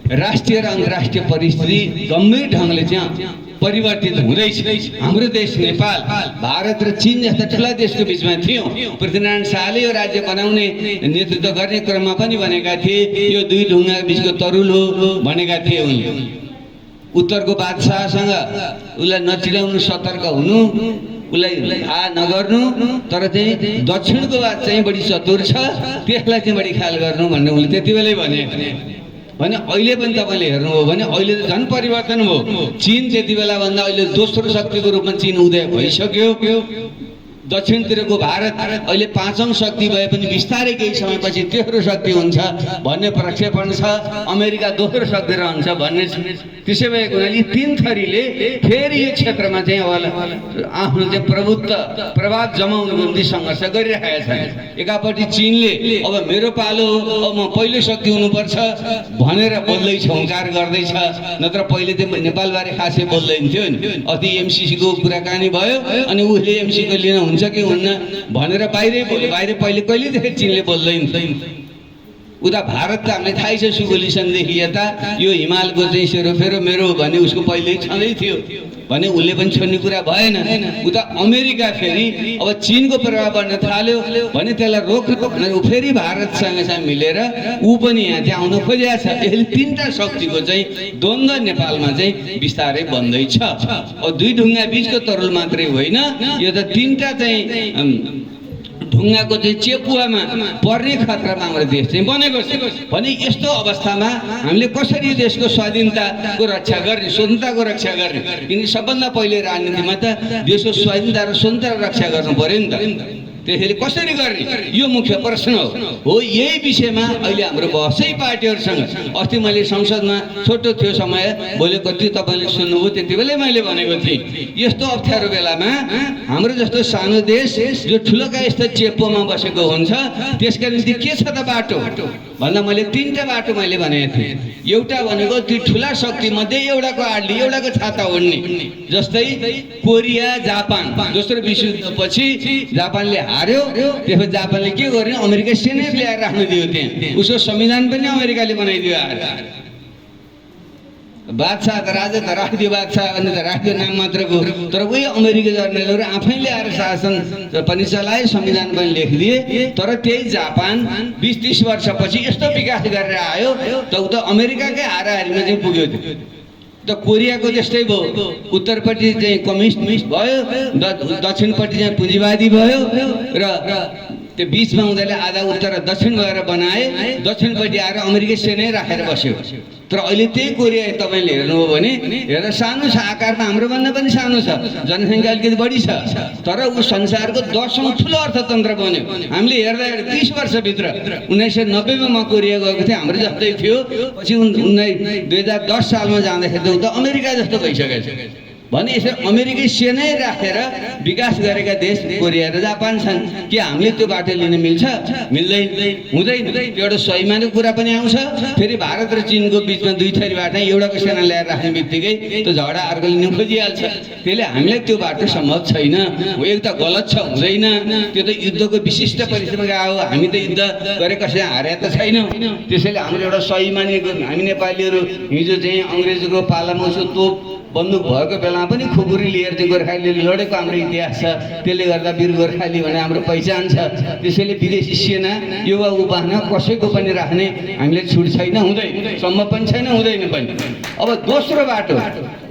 राष्ट्रिय र अन्तर्राष्ट्रिय परिस्थिति गम्भीर ढङ्गले चाहिँ परिवर्तित हुँदैछ। हाम्रो देश नेपाल भारत र चीन जस्ता ठुला देशको बिचमा थियो। पृथ्वीनारायण शाहले यो राज्य बनाउने नेतृत्व गर्ने क्रममा पनि भनेका थिए यो दुई ढुङ्गा बिचको तरुल हो भनेका थिए उनले। उत्तरको बादशाहसँग उसलाई नचिलाउनु, सतर्क हुनु, उसलाई थाहा नगर्नु, तर चाहिँ दक्षिणको बात चाहिँ बढी चतुर छ त्यसलाई चाहिँ बढी ख्याल गर्नु भन्ने उनले त्यति बेलै भने। अहिले पनि तपाईँले हेर्नुभयो भने अहिले त झन् परिवर्तन भयो। चीन त्यति बेला भन्दा अहिले दोस्रो शक्तिको रूपमा चीन उदय भइसक्यो। दक्षिणतिरको भारत अहिले पाँचौं शक्ति भए पनि बिस्तारै केही समयपछि तेस्रो शक्ति हुन्छ भन्ने प्रक्षेपण छ। अमेरिका दोस्रो शक्ति रहन्छ भन्ने छ। त्यसै भएको हुनाले तीन थरीले फेरि यो क्षेत्रमा चाहिँ आफ्नो चाहिँ प्रभाव जमाउनुको निम्ति सङ्घर्ष गरिरहेका छन्। एकापट्टि चीनले अब मेरो पालो, अब म पहिलो शक्ति हुनुपर्छ भनेर बोल्दैछ, हुङ्कार गर्दैछ। नत्र पहिले चाहिँ नेपालबारे खासै बोल्दैन थियो नि। अति एमसिसीको कुराकानी भयो अनि उसले एमसीको लिन हुन्छ कि हुन्न भनेर बाहिरै बोल्यो। बाहिर पहिले कहिलेदेखि चीनले बोल्दैन थियो। उता भारत त हामीलाई थाहै छ, सुगोलिसनदेखि यता यो हिमालको चाहिँ सेरोफेरो मेरो भने उसको पहिल्यै छँदै थियो भने उसले पनि छोड्ने कुरा भएन। उता अमेरिका फेरि अब चीनको प्रभाव बढ्न थाल्यो भने त्यसलाई रोक्नु भनेर ऊ फेरि भारतसँग चाहिँ मिलेर ऊ पनि यहाँ चाहिँ आउन खोजेको छ। यसले तीनटा शक्तिको चाहिँ द्वन्द्व नेपालमा चाहिँ बिस्तारै बन्दैछ। अब दुई ढुङ्गा बिचको तरुल मात्रै होइन, यो त तीनटा चाहिँ ढुङ्गाको चाहिँ चेपुवामा पर्ने खतरामा हाम्रो देश चाहिँ बनेको छ। भने यस्तो अवस्थामा हामीले कसरी देशको स्वाधीनताको रक्षा गर्ने, स्वतन्त्रताको रक्षा गर्ने? किनकि सबभन्दा पहिले राजनीतिमा त देशको स्वाधीनता र स्वतन्त्रता रक्षा गर्नु पर्यो नि त। त्यसैले कसरी गर्ने यो मुख्य प्रश्न हो। यही विषयमा अहिले हाम्रो बहसै पार्टीहरूसँग अस्ति मैले संसदमा छोटो थियो समय बोलेको थिएँ, तपाईँले सुन्नुभयो। त्यति बेलै मैले भनेको थिएँ यस्तो अप्ठ्यारो बेलामा हाम्रो जस्तो सानो देश जो ठुलोका यस्तो चेपोमा बसेको हुन्छ त्यसका निम्ति के छ त बाटो भन्दा मैले तीनटा बाटो मैले भनेको थिएँ। एउटा भनेको ती ठुला शक्ति मध्ये एउटाको आडली एउटाको छाता ओढ्ने, जस्तै कोरिया, जापान। दोस्रो विश्वयुद्धपछि जापानले हार्यो, त्यसपछि जापानले के गर्यो, अमेरिका सेनै ल्याएर राख्न दियो। त्यहाँ उसको संविधान पनि अमेरिकाले बनाइदियो। बादशाह त राजा त राखिदियो, बादशाह अनि त राखिदियो नाम मात्रको। तर उही अमेरिकी जर्नलहरू आफैले आएर शासन पनि चलाए, संविधान पनि लेखिदिए। तर त्यही जापान 20-30 वर्षपछि यस्तो विकास गरेर आयो त उ त अमेरिकाकै हाराहारीमा चाहिँ पुग्यो। त कोरियाको जस्तै भयो, उत्तरपट्टि चाहिँ कम्युनिस्ट भयो, दक्षिणपट्टि चाहिँ पुँजीवादी भयो र त्यो बिचमा उनीहरूले आधा उत्तर र दक्षिण गएर बनाए। दक्षिणपट्टि आएर अमेरिकी सेनै राखेर बस्यो। तर अहिले त्यही कोरिया तपाईँले हेर्नुभयो भने हेर्दा सानो छ, आकारमा हाम्रोभन्दा पनि सानो छ, जनसङ्ख्या अलिकति बढी छ, तर ऊ संसारको 10औं ठुलो अर्थतन्त्र बन्यो। हामीले हेर्दा 30 वर्षभित्र 1990मा म कोरिया गएको थिएँ, हाम्रो जस्तै थियो। पछि 2010 सालमा जाँदाखेरि त ऊ त अमेरिका जस्तो भइसकेको छ। भने यसरी अमेरिकी सेनै राखेर विकास गरेका देश कोरिया र जापान छन्। के हामीले त्यो बाटो लिन मिल्छ? मिल्दैन, हुँदैन। एउटा स्वाभिमानको कुरा पनि आउँछ। फेरि भारत र चीनको बिचमा दुई थरी बाटो एउटाको सेना ल्याएर राख्ने बित्तिकै त्यो झगडा अर्कोले लिन खोजिहाल्छ। त्यसले हामीलाई त्यो बाटो सम्भव छैन। एक त गलत छ, हुँदैन। त्यो त युद्धको विशिष्ट परिस्थितिमा गयो। हामी त युद्ध गरे कसै हारे त छैनौँ। त्यसैले हाम्रो एउटा स्वाभिमानी, हामी नेपालीहरू हिजो चाहिँ अङ्ग्रेजको पालामा उसको तोप बन्दुक भएको बेलामा पनि खुकुरी लिएर चाहिँ गोर्खालीले लडेको हाम्रो इतिहास छ। त्यसले गर्दा वीर गोर्खाली भन्ने हाम्रो पहिचान छ। त्यसैले विदेशी सेना युवा उपान कसैको पनि राख्ने हामीले छुट छैन, हुँदैन, सम्भव पनि छैन, हुँदैन पनि। अब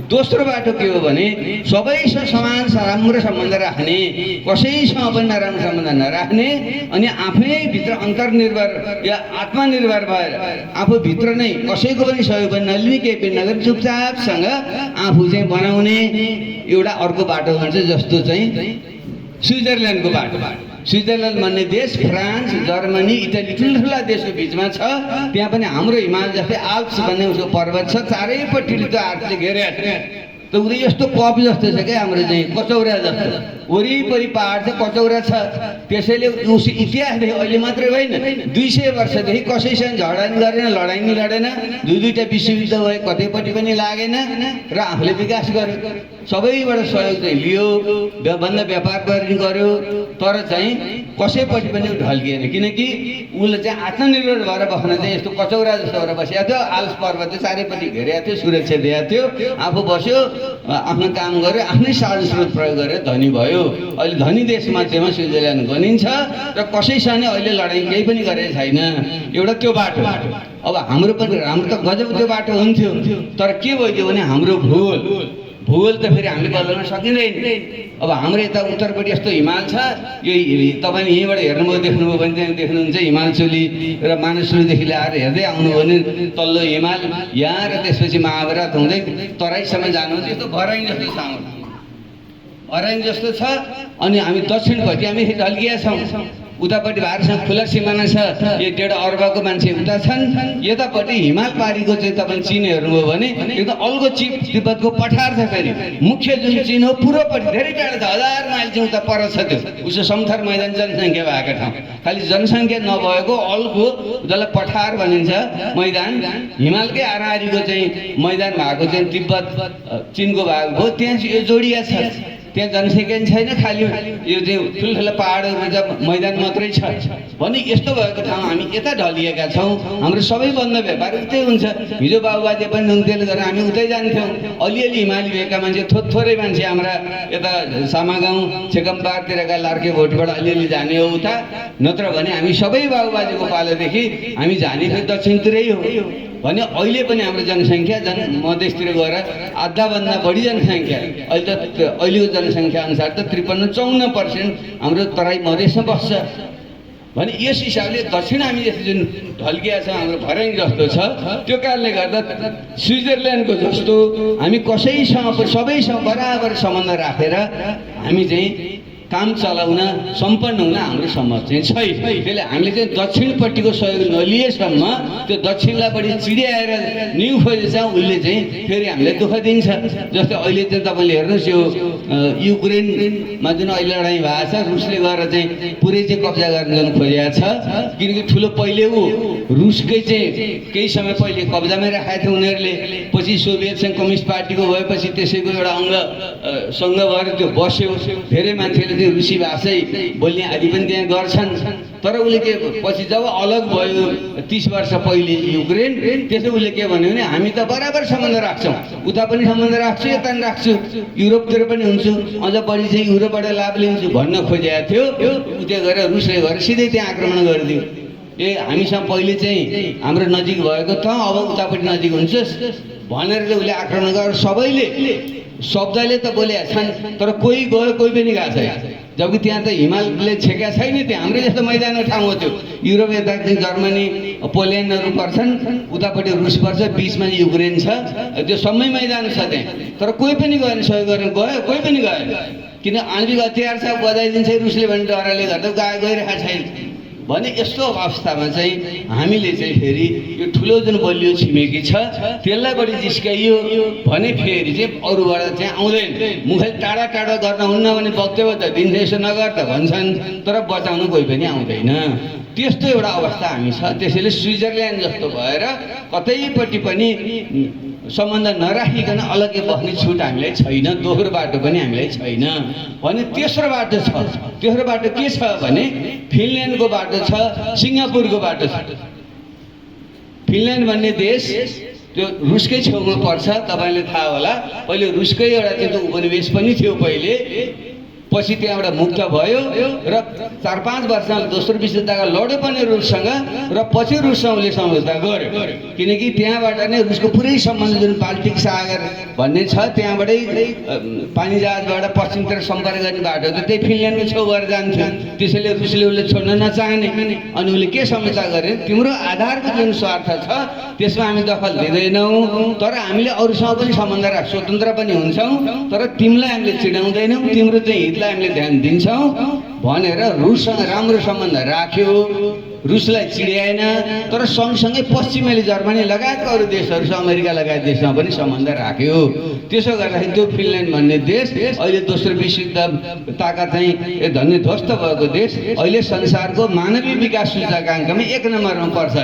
दोस्रो बाटो के हो भने सबैसँग समान राम्रो सम्बन्ध राख्ने, कसैसँग पनि नराम्रो सम्बन्ध नराख्ने अनि आफै भित्र अन्तर्निर्भर या आत्मनिर्भर भएर आफूभित्र नै कसैको पनि सहयोग पनि नलिने, केही पनि नगरी चुपचापसँग आफू चाहिँ बनाउने एउटा अर्को बाटो भन्छ, जस्तो चाहिँ स्विजरल्यान्डको बाटो। स्विजरल्यान्ड भन्ने देश फ्रान्स जर्मनी इटाली ठुल्ठुला देशको बिचमा छ। त्यहाँ पनि हाम्रो हिमाल जस्तै आल्प्स भन्ने उसको पर्वत छ, चारैपट्टि त्यो आर्टले घेरेको त उनी यस्तो कप जस्तो छ क्या हाम्रो चाहिँ कचौरा जस्तो वरिपरि पहाड छ, कचौरा छ। त्यसैले उस इतिहासदेखि अहिले मात्रै होइन 200 वर्षदेखि कसैसँग झगडा नि गरेन, लडाइँ नि लडेन, दुईटा विश्वयुद्ध भए, कतैपट्टि पनि लागेन र आफूले विकास गर्यो, सबैबाट सहयोग चाहिँ लियो, भन्दा व्यापार पनि गर्यो, तर चाहिँ कसैपट्टि पनि ढल्किएन। किनकि उसले चाहिँ आत्मनिर्भर भएर बस्न चाहिँ यस्तो कचौरा जस्तो भएर बसेको थियो। आल्प्स पर्वत चाहिँ चारैपट्टि घेरेको थियो, सुरक्षा दिएको थियो, आफू बस्यो, आफ्नो काम गर्यो, आफ्नै साधन स्रोत प्रयोग गरेर धनी भयो। अहिले धनी देश मध्येमा स्विजरल्यान्ड गनिन्छ र कसैसँग अहिले लडाइँ केही पनि गरेको छैन। एउटा त्यो बाटो। अब हाम्रो पनि हाम्रो त गजब त्यो बाटो हुन्थ्यो, तर के भइदियो भने हाम्रो भूगोल त फेरि हामीले बदल्न सकिँदैन। अब हाम्रो यता उत्तरपट्टि यस्तो हिमाल छ, यो तपाईँले यहीँबाट हेर्नुभयो देख्नुभयो भने त्यहाँ देख्नुहुन्छ हिमालचुली र मानसुलीदेखि ल्याएर हेर्दै आउनु भने तल्लो हिमाल यहाँ र त्यसपछि महाभारत हुँदै तराईसम्म जानुहुन्छ। यस्तो भराइङ जस्तो छ, भराइङ जस्तो छ। अनि हामी दक्षिणपट्टि हामी ढल्किया छौँ, उतापट्टि भारतसँग खुला सिमाना छ, 1.5 अर्बको मान्छे उता छन्। यतापट्टि हिमाल पारीको चाहिँ तपाईँले चिन हेर्नुभयो भने एकदम अल्गो तिब्बतको पठार छ। फेरि मुख्य जुन चिन हो पूर्वपट्टि धेरै टाढा छ, 1000 माइल चाहिँ उता पर छ। त्यो उसो समथर मैदान जनसङ्ख्या भएको ठाउँ, खालि जनसङ्ख्या नभएको अल्गो जसलाई पठार भनिन्छ मैदान, हिमालकै आरारीको चाहिँ मैदान भएको चाहिँ तिब्बत चिनको भाग हो। त्यहाँ चाहिँ यो जोडिया छ, त्यहाँ जनसङ्ख्या छैन, खालि यो चाहिँ ठुल्ठुला पहाडहरू जब मैदान मात्रै छ भने यस्तो भएको ठाउँ हामी यता ढलिएका छौँ। हाम्रो सबैभन्दा व्यापार उतै हुन्छ। हिजो बाबुबाजे पनि नुनतेल गरेर हामी उतै जान्थ्यौँ। अलिअलि हिमाली भएका मान्छे थोरै मान्छे हाम्रा यता सामागाउँ छेकम्पारतिरका लार्के भोटबाट अलिअलि जाने हो उता, नत्र भने हामी सबै बाबुबाजेको पालोदेखि हामी जाने फेरि दक्षिणतिरै हो भने अहिले पनि हाम्रो जनसङ्ख्या मधेसतिर गएर आधाभन्दा बढी जनसङ्ख्या। अहिलेको जनसङ्ख्या अनुसार त 53-54% हाम्रो तराई मधेसमा बस्छ भने यस हिसाबले दक्षिण हामी यसरी जुन ढल्किया छ, हाम्रो भराइङ जस्तो छ। त्यो कारणले गर्दा स्विजरल्यान्डको जस्तो हामी कसैसँग सबैसँग बराबर सम्बन्ध राखेर हामी चाहिँ काम चलाउन सम्पन्न हुन हाम्रो सम्भव चाहिँ छैन। त्यसले हामीले चाहिँ दक्षिणपट्टिको सहयोग नलिएसम्म त्यो दक्षिणलाई बढी चिड्याएर न्यु खोजेछ, उसले चाहिँ फेरि हामीलाई दुःख दिन्छ। जस्तै अहिले चाहिँ तपाईँले हेर्नुहोस् यो युक्रेनमा जुन अहिले लडाइँ भएको छ, रुसले गएर चाहिँ पुरै चाहिँ कब्जा गर्न खोजेको छ। किनकि ठुलो पहिले रुसकै चाहिँ केही समय पहिले कब्जामै राखेको थियो उनीहरूले, पछि सोभियत कम्युनिस्ट पार्टीको भएपछि त्यसैको एउटा अङ्गसँग भएर त्यो बस्यो। धेरै मान्छेले रुसी भाषै बोल्ने आदि पनि त्यहाँ गर्छन्। तर उसले के पछि जब अलग भयो 30 वर्ष पहिले युक्रेन, त्यसै उसले के भन्यो भने हामी त बराबर सम्बन्ध राख्छौँ, उता पनि सम्बन्ध राख्छु, यता पनि राख्छु, युरोपतिर पनि हुन्छु, अझ बढी चाहिँ युरोपबाट लाभ लिन्छु भन्न खोजेको थियो। उता गएर रुसले गएर सिधै त्यहाँ आक्रमण गरिदियो। हामीसँग पहिले चाहिँ हाम्रो नजिक भएको त अब उतापट्टि नजिक हुन्छ भनेर चाहिँ उसले आक्रमण गरेर सबैले शब्दले त बोलेका छन्, तर कोही गयो कोही पनि गएको छैन। जबकि त्यहाँ त हिमालले छेका छैन, त्यहाँ हाम्रो जस्तो मैदानको ठाउँ हो। त्यो युरोप यता चाहिँ जर्मनी पोल्यान्डहरू पर्छन्, उतापट्टि रुस पर्छ, बिचमा युक्रेन छ, त्यो सबै मैदान छ त्यहाँ। तर कोही पनि गएन, सहयोग गरेर गयो कोही पनि गएन। किन आण्विक हतियार छ, बजाइदिन्छ रुसले भन्ने डरले गर्दा गइरहेको छैन भने यस्तो अवस्थामा चाहिँ हामीले चाहिँ फेरि यो ठुलो जुन बलियो छिमेकी छ त्यसलाई बढी जिस्काइयो भने फेरि चाहिँ अरूबाट चाहिँ आउँदैन। मुखले टाढा टाढा गर्न हुन्न भने वक्तव्य त दिन्छ, यसो नगर त भन्छन्, तर बचाउन कोही पनि आउँदैन। त्यस्तो एउटा अवस्था हामी छ। त्यसैले स्विजरल्यान्ड जस्तो भएर कतैपट्टि पनि सम्बन्ध नराखिकन अलग्गै बस्ने छुट हामीलाई छैन, दोहोरो बाटो पनि हामीलाई छैन भने तेस्रो बाटो छ। तेस्रो बाटो के छ भने फिनल्यान्डको बाटो छ, सिङ्गापुरको बाटो छ। फिनल्यान्ड भन्ने देश त्यो रुसकै छेउमा पर्छ, तपाईँले थाहा होला। पहिले रुसकै एउटा त्यो उपनिवेश पनि थियो पहिले, पछि त्यहाँबाट मुक्त भयो र 4-5 वर्ष दोस्रो विश्वयुद्धका लड्यो पनि रुससँग र पछि रुससँग उसले सम्झौता गर्यो। किनकि त्यहाँबाट नै रुसको पुरै सम्बन्ध जुन बाल्टिक सागर भन्ने छ त्यहाँबाटै पानी जहाजबाट पश्चिमतिर सम्पर्क गर्ने बाटो त त्यही फिनल्यान्डको छेउ भएर जान्थ्यो। त्यसैले रुसले उसले छोड्न नचाहने अनि उसले के सम्झौता गरे, तिम्रो आधारको जुन स्वार्थ छ त्यसमा हामी दखल दिँदैनौँ, तर हामीले अरूसँग पनि सम्बन्ध राख, स्वतन्त्र पनि हुन्छौँ, तर तिमीलाई हामीले चिडाउँदैनौँ, तिम्रो चाहिँ हितलाई हामीले ध्यान दिन्छौँ भनेर रुससँग राम्रो सम्बन्ध राख्यो, रुसलाई चिड्याएन। तर सँगसँगै पश्चिमेली जर्मनी लगायतका अरू देशहरू अमेरिका लगायत देशमा पनि सम्बन्ध राख्यो। त्यसो गर्दाखेरि त्यो फिनल्यान्ड भन्ने देश अहिले दोस्रो विश्वयुद्ध ताका चाहिँ धन्य ध्वस्त भएको देश अहिले संसारको मानवीय विकास सूचकाङ्कमा 1 नम्बरमा पर्छ।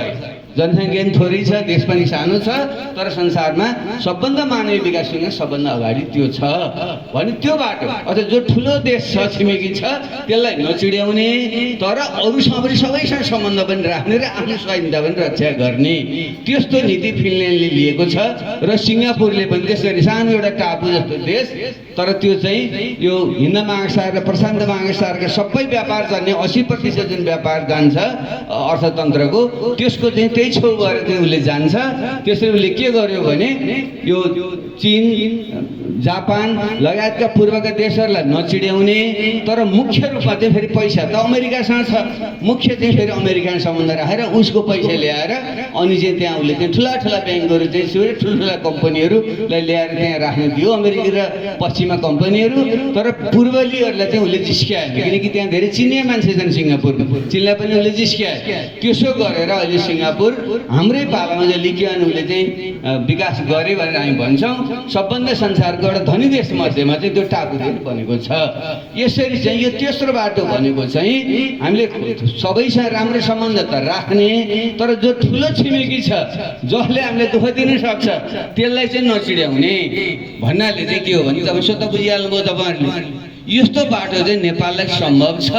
जनसङ्ख्या पनि थोरै छ, देश पनि सानो छ, तर संसारमा सबभन्दा मानवीय विकाससँग सबभन्दा अगाडि त्यो छ भने त्यो बाटो अथवा जो ठुलो देश छ, छिमेकी छ, त्यसलाई नचिड्याउने तर अरूसँग पनि सबैसँग सम्बन्ध पनि राख्ने र आफ्नो स्वाधीनता पनि रक्षा गर्ने त्यस्तो नीति फिनल्यान्डले लिएको छ। र सिङ्गापुरले पनि त्यसरी सानो एउटा टापु जस्तो देश, तर त्यो चाहिँ यो हिन्द महासागर र प्रशान्त महासागरका सबै व्यापार गर्ने 80% जुन व्यापार जान्छ अर्थतन्त्रको, त्यसको चाहिँ त्यही छेउ गएर चाहिँ उसले जान्छ। त्यसरी उसले के गर्यो भने यो चीन, जापान लगायतका पूर्वका देशहरूलाई नचिड्याउने तर मुख्य रूपमा चाहिँ फेरि पैसा त अमेरिकासँग छ, मुख्य चाहिँ फेरि अमेरिकासँग सम्बन्ध राखेर उसको पैसा ल्याएर अनि चाहिँ त्यहाँ उसले चाहिँ ठुला ठुला ब्याङ्कहरू चाहिँ ठुल्ठुला कम्पनीहरूलाई ल्याएर त्यहाँ राख्न दियो अमेरिकी र पश्चिमा कम्पनीहरू। तर पूर्वलीहरूलाई चाहिँ उसले जिस्क्यायो, किनकि त्यहाँ धेरै चिनिया मान्छे छन् सिङ्गापुरमा, चिनलाई पनि उसले जिस्क्यायो। त्यसो गरेर अहिले सिङ्गापुर हाम्रै पालामा जो लिक्यान उसले चाहिँ विकास गरे भनेर हामी भन्छौँ। सबभन्दा संसारको एउटा धनी देश मध्येमा चाहिँ त्यो टापु चाहिँ बनेको छ। यसरी चाहिँ यो तेस्रो बाटो भनेको चाहिँ हामीले सबैसँग राम्रो सम्बन्ध त राख्ने तर जो ठुलो छिमेकी छ जसले हामीले दुःख दिन सक्छ त्यसलाई चाहिँ नचिड्याउने भन्नाले चाहिँ के हो भने तपाईँ स्वतः बुझिहाल्नुभयो तपाईँहरूले। यस्तो बाटो चाहिँ नेपाललाई सम्भव छ,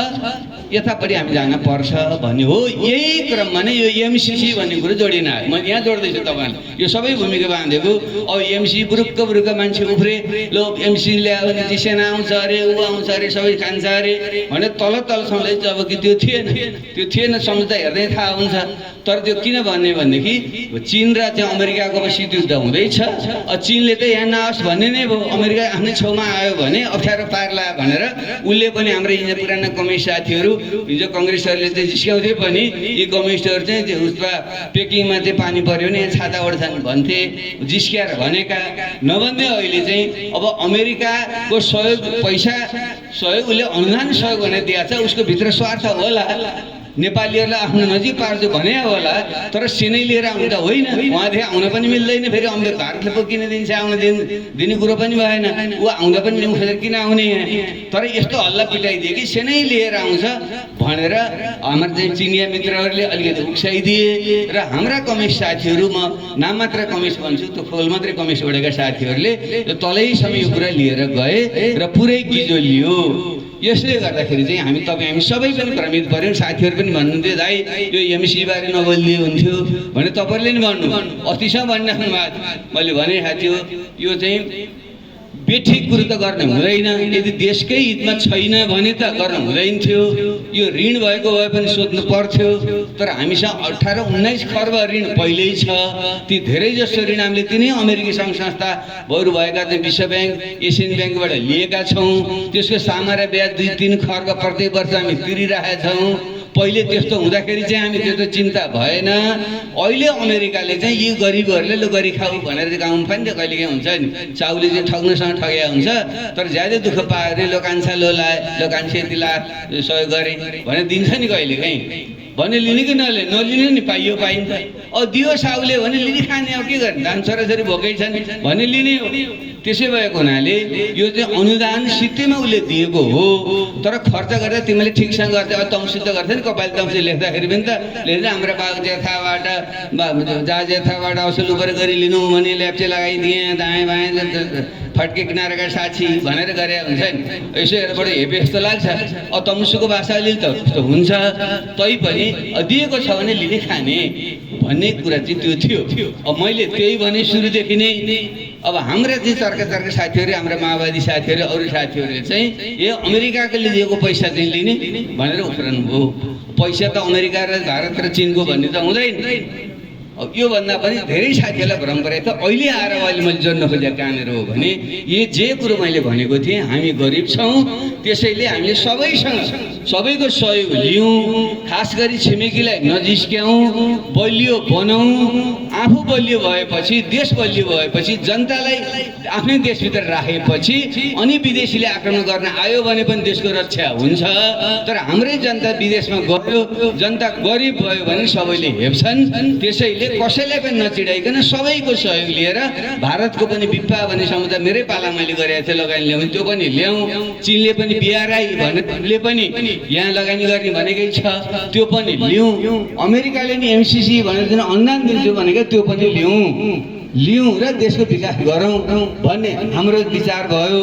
यतापट्टि हामी जान पर्छ भन्ने हो। यही क्रममा नै यो एमसिसी भन्ने कुरो जोडिन आयो। म यहाँ जोड्दैछु तपाईँलाई, यो सबै भूमिका बाँधेको। अब एमसी बुरुक्क मान्छे उफ्रे, लो एमसी ल्यायो भने चाहिँ सेना आउँछ अरे, ऊ आउँछ अरे, सबै खान्छ अरे भने तल सम्झै जब कि त्यो थिएन सम्झौता हेर्दै थाहा हुन्छ। तर त्यो किन भन्ने भनेदेखि चीन र चाहिँ अमेरिकाको शीत युद्ध हुँदैछ, चीनले त यहाँ नआओस् भन्ने नै भयो, अमेरिका आफ्नै छेउमा आयो भने अप्ठ्यारो पार्ला भनेर उसले पनि हाम्रो यहाँ पुराना कम्युनिस्ट साथीहरू हिजो कङ्ग्रेसहरूले चाहिँ जिस्क्याउँथे पनि यी कम्युनिस्टहरू चाहिँ उसमा पेकिङमा चाहिँ पानी पऱ्यो भने यहाँ छाता ओढ्छन् भन्थे, जिस्क्याएर भनेका नभन्दै अहिले चाहिँ अब अमेरिकाको सहयोग पैसा सहयोग उसले अनुदान सहयोग भनेर दिएको छ, उसको भित्र स्वार्थ होला, नेपालीहरूलाई आफ्नो नजिक पार्छु भने होला, तर सेनै लिएर आउनु त होइन। उहाँदेखि आउन पनि मिल्दैन, फेरि भारतले पो किन दिन्छ, आउन दिने कुरो पनि भएन, ऊ आउँदा पनि मुखेर किन आउने। तर यस्तो हल्ला पिटाइदिए कि सेनै लिएर आउँछ भनेर हाम्रो चाहिँ चिनिया मित्रहरूले अलिकति उक्साइदिए र हाम्रा कम्युनिस्ट साथीहरू, म नाम मात्र कम्युनिस्ट भन्छु, त्यो खोल मात्रै कम्युनिस्ट ओढेका साथीहरूले यो तलैसम्म यो कुरा लिएर गए र पुरै गिजो लियो। यसले गर्दाखेरि चाहिँ हामी सबै पनि भ्रमित पऱ्यौँ। साथीहरू पनि भन्नुहुन्थ्यो दाइ यो एमसी बारे नबोलिदिए हुन्थ्यो भने तपाईँहरूले नि भन्नु, अस्तिसम्म भनिराख्नु भएको, मैले भनेको थियो यो चाहिँ बेठिक कुरो त गर्न हुँदैन, यदि देशकै हितमा छैन भने त गर्न हुँदैन थियो। यो ऋण भएको भए पनि सोध्नु पर्थ्यो, तर हामीसँग 18-19 खर्ब ऋण पहिल्यै छ। ती धेरै जसो ऋण हामीले तिनै अमेरिकी सङ्घ संस्था बरु भएका चाहिँ विश्व ब्याङ्क, एसियन ब्याङ्कबाट लिएका छौँ। त्यसको सामान्य ब्याज 2-3 खर्ब प्रत्येक वर्ष हामी तिरिरहेका छौँ। पहिले त्यस्तो हुँदाखेरि चाहिँ हामी त्यस्तो चिन्ता भएन। अहिले अमेरिकाले चाहिँ यी गरिबहरूले लो गरी खाऊ भनेर चाहिँ गाउँमा पनि त कहिलेकाहीँ हुन्छ नि, चाउले चाहिँ ठग्नुसँग ठग्या हुन्छ, तर ज्यादै दुःख पायो भने लो कान्छा लो लाए, लो कान्छे यति ला सहयोग गरे भने दिन्छ नि कहिलेकाहीँ, भने लिने कि नलिने नि पाइन्छ। अब दियो साउले भने लिने खाने, अब के गर्ने, धान छोराछोरी भोकै छन् भने लिने हो। त्यसै भएको हुनाले यो चाहिँ अनुदान सित्तैमा उसले दिएको हो, तर खर्च गर्दा तिमीले ठिकसँग गर्दै तमसित गर्छ नि, कपाल तमसी लेख्दाखेरि पनि त लेख्दा हाम्रो बाबु जेठाबाट जेठाबाट असुल उपर गरी लिनु भने ल्याप्चे लगाइदिएँ, दाएँ बाएँ फड्के किनारका साक्षी भनेर गरे हुन्छ नि। यसो हेर्दा हेपे जस्तो लाग्छ। अब तमसुको भाषा अलिअलि त त्यस्तो हुन्छ, तैपनि दिएको छ भने लिने खाने भन्ने कुरा चाहिँ त्यो थियो। अब मैले त्यही भने सुरुदेखि नै। अब हाम्रा चाहिँ चर्का साथीहरू, हाम्रा माओवादी साथीहरू, अरू साथीहरूले चाहिँ यो अमेरिकाले दिएको पैसा चाहिँ लिने भनेर उफ्रनु भयो। पैसा त अमेरिका र भारत र चिनको भन्ने त हुँदैन। अब योभन्दा पनि धेरै साथीहरूलाई भ्रम परेको थियो। अहिले आएर अहिले मैले जोड्न खोजेको कहाँनिर हो भने यो जे कुरो मैले भनेको थिएँ, हामी गरिब छौँ, त्यसैले हामीले सबैको सहयोग लियौँ, खास गरी छिमेकीलाई नजिस्क्याउँ, बलियो बनाउँ, आफू बलियो भएपछि देश बलियो भएपछि जनतालाई आफ्नै देशभित्र राखेपछि अनि विदेशीले आक्रमण गर्न आयो भने पनि देशको रक्षा हुन्छ। तर हाम्रै जनता विदेशमा गयो, जनता गरिब भयो भने सबैले हेप्छन्। त्यसैले कसैलाई पनि नचिडाइकन सबैको सहयोग लिएर भारतको पनि बिप्पा भन्ने समुदाय मेरै पाला मैले गरेको थिएँ लगानी ल्याउँ, त्यो पनि ल्याउँ। चीनले पनि बिआरआई भन्नेले पनि यहाँ लगानी गर्ने भनेकै छ, त्यो पनि लिउँ। अमेरिकाले नि एमसिसी भनेर जुन अनुदान दिन्छु भनेको त्यो पनि लिउँ र देशको विकास गरौँ भन्ने हाम्रो विचार भयो।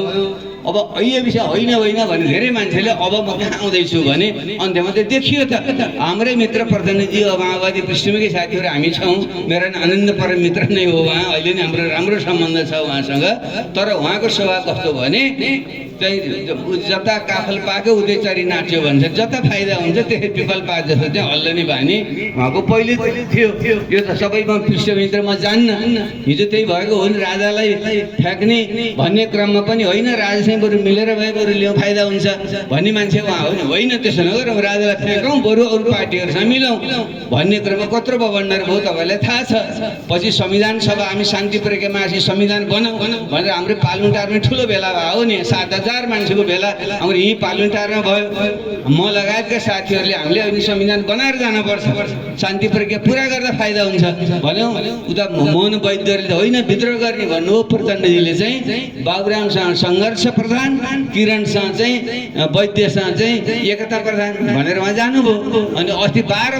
अब यो विषय होइन भने धेरै मान्छेले अब म कहाँ आउँदैछु भने अन्त्यमा त देखियो त। हाम्रै मित्र प्रतिनिधि माओवादी पृष्ठभूमिकै साथीहरू हामी छौँ। मेरो आनन्द परम मित्र नै हो उहाँ, अहिले नै हाम्रो राम्रो सम्बन्ध छ उहाँसँग। तर उहाँको स्वभाव कस्तो भने जता काफल पाक्यो उतै चरी नाच्यो भन्छ, जता फाइदा हुन्छ त्यही पिपल पाक जस्तो चाहिँ हल्लने बानी उहाँको पहिले थियो। यो त सबैमा पृष्ठमित्र म जान्न, हिजो त्यही भएको हो नि। राजालाई फ्याँक्ने भन्ने क्रममा पनि होइन, राजा चाहिँ बरु मिलेर भए बरु ल्याउँ फाइदा हुन्छ भन्ने मान्छे उहाँ हो नि। होइन त्यसो नगरौँ, राजालाई फ्याँकौँ बरु अरू पार्टीहरूसँग मिलाउँ भन्ने क्रममा कत्रो बबन्डर भयो तपाईँलाई थाहा छ। पछि संविधान सभा हामी शान्ति प्रक्रियामा आसी संविधान बनाऊ भनेर हाम्रो पार्लिमेन्टारमा ठुलो भेला भयो नि, 7,000 मान्छेको भेला हाम्रो यहीँ पार्लिमेन्टारमा भयो। म लगायतका साथीहरूले हामीले अहिले संविधान बनाएर जानुपर्छ, शान्ति प्रक्रिया पुरा गर्दा फाइदा हुन्छ भन्यौँ। उता मोहन वैद्यले त होइन विद्रोह गर्ने भन्नु हो। प्रचण्डजीले चाहिँ बाबुरामसँग सङ्घर्ष प्रधान, किरणसँग चाहिँ वैद्यसँग चाहिँ एकता प्रधान भनेर उहाँ जानुभयो। अनि अस्ति 12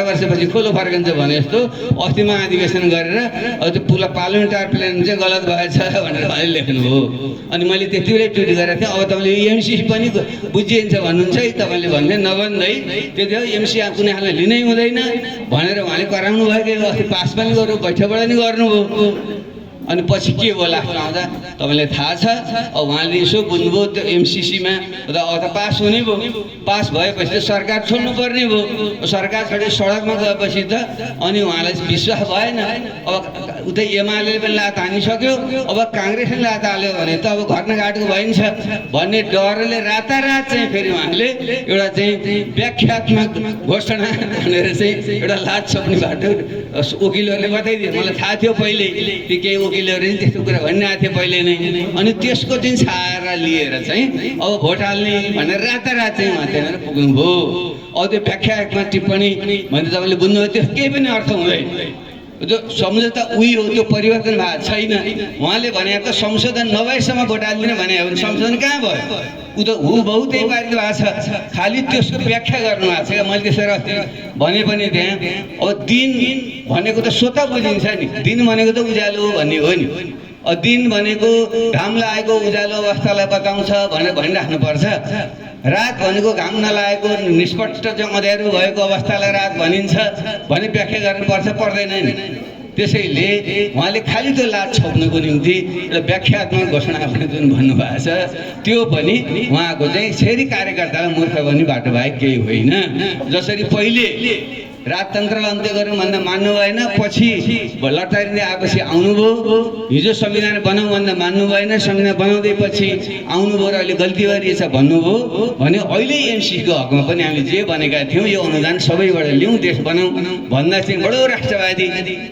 वर्षपछि खोलो फर्कन्छ भने जस्तो अस्ति महाधिवेशन गरेर त्यो पुरा पार्लिमेन्टार प्लान चाहिँ गलत भएछ भनेर उहाँले लेख्नुभयो। अनि मैले त्यति बेलै ट्विट गरेको थिएँ, अब तपाईँले एमसिसी पनि बुझिन्छ भन्नुहुन्छ है तपाईँले भन्दै नभन्दै त्यति हो एमसिसी कुनै खालको लिनै हुँदैन भनेर उहाँले कराउनु भयो। अस्ति पास पनि गर्नु बैठकबाट नि गर्नुभयो। अनि पछि के भयो लास्टमा आउँदा तपाईँलाई थाहा छ। अब उहाँले यसो बुझ्नुभयो त्यो एमसिसीमा त अब त पास हुने भयो, पास भएपछि त सरकार छोड्नु पर्ने भयो। सरकार छोडेर सडकमा गएपछि त अनि उहाँलाई विश्वास भएन। अब उतै एमाले पनि लात हानिसक्यो, अब काङ्ग्रेसले लात हाल्यो भने त अब घट्न घाटको भइन्छ भन्ने डरले रातारात चाहिँ फेरि उहाँले एउटा चाहिँ व्याख्यात्मक घोषणा भनेर चाहिँ एउटा लात छोप्ने बाटो वकिलहरूले बताइदियो। मलाई थाहा थियो पहिल्यै, त्यो केही वकिलहरूले त्यस्तो कुरा भनिरहेको थियो पहिले नै। अनि त्यसको चाहिँ सहारा लिएर चाहिँ अब भोट हाल्ने भनेर रातारात चाहिँ उहाँ त्यहाँनिर पुग्नुभयो। अब त्यो व्याख्यात्मक टिप्पणी भने तपाईँले बुझ्नुभयो त्यो केही पनि अर्थ हुँदैन। त्यो सम्झौता उही हो, त्यो परिवर्तन भएको छैन। उहाँले भने त संशोधन नभएसम्म भोट हाल्दिनँ भने हो भने संशोधन कहाँ भयो? ऊ त हुबहु त्यही पारित भएको छ, खालि त्यसको व्याख्या गर्नुभएको छ। मैले त्यसरी अस्ति भने पनि त्यहाँ अब दिन भनेको त स्वतः बुझिन्छ नि, दिन भनेको त उज्यालो भन्ने हो नि। दिन भनेको घाम लागेको उज्यालो अवस्थालाई बताउँछ भनेर भनिराख्नुपर्छ। रात भनेको घाम नलागेको निष्पष्ट चाहिँ अँध्यारो भएको अवस्थालाई रात भनिन्छ भने व्याख्या गर्नुपर्छ, पर्दैन नि। त्यसैले उहाँले खालि त्यो लाज छोप्नको निम्ति एउटा व्याख्यात्मक घोषणा पनि जुन भन्नुभएको छ त्यो पनि उहाँको चाहिँ फेरि कार्यकर्तालाई मूर्ख गर्ने बाटो बाहेक केही होइन। जसरी पहिले राजतन्त्रलाई अन्त्य गरौँ भन्दा मान्नु भएन, पछि लटारिँदै आएपछि आउनुभयो। हिजो संविधान बनाउँ भन्दा मान्नु भएन, संविधान बनाउँदै पछि आउनुभयो र अहिले गल्ती गरिएछ भन्नुभयो भने अहिले एमसिसीको हकमा पनि हामीले जे भनेका थियौँ यो अनुदान सबैबाट लिउँ देश बनाउँ भन्दा चाहिँ बडो राष्ट्रवादी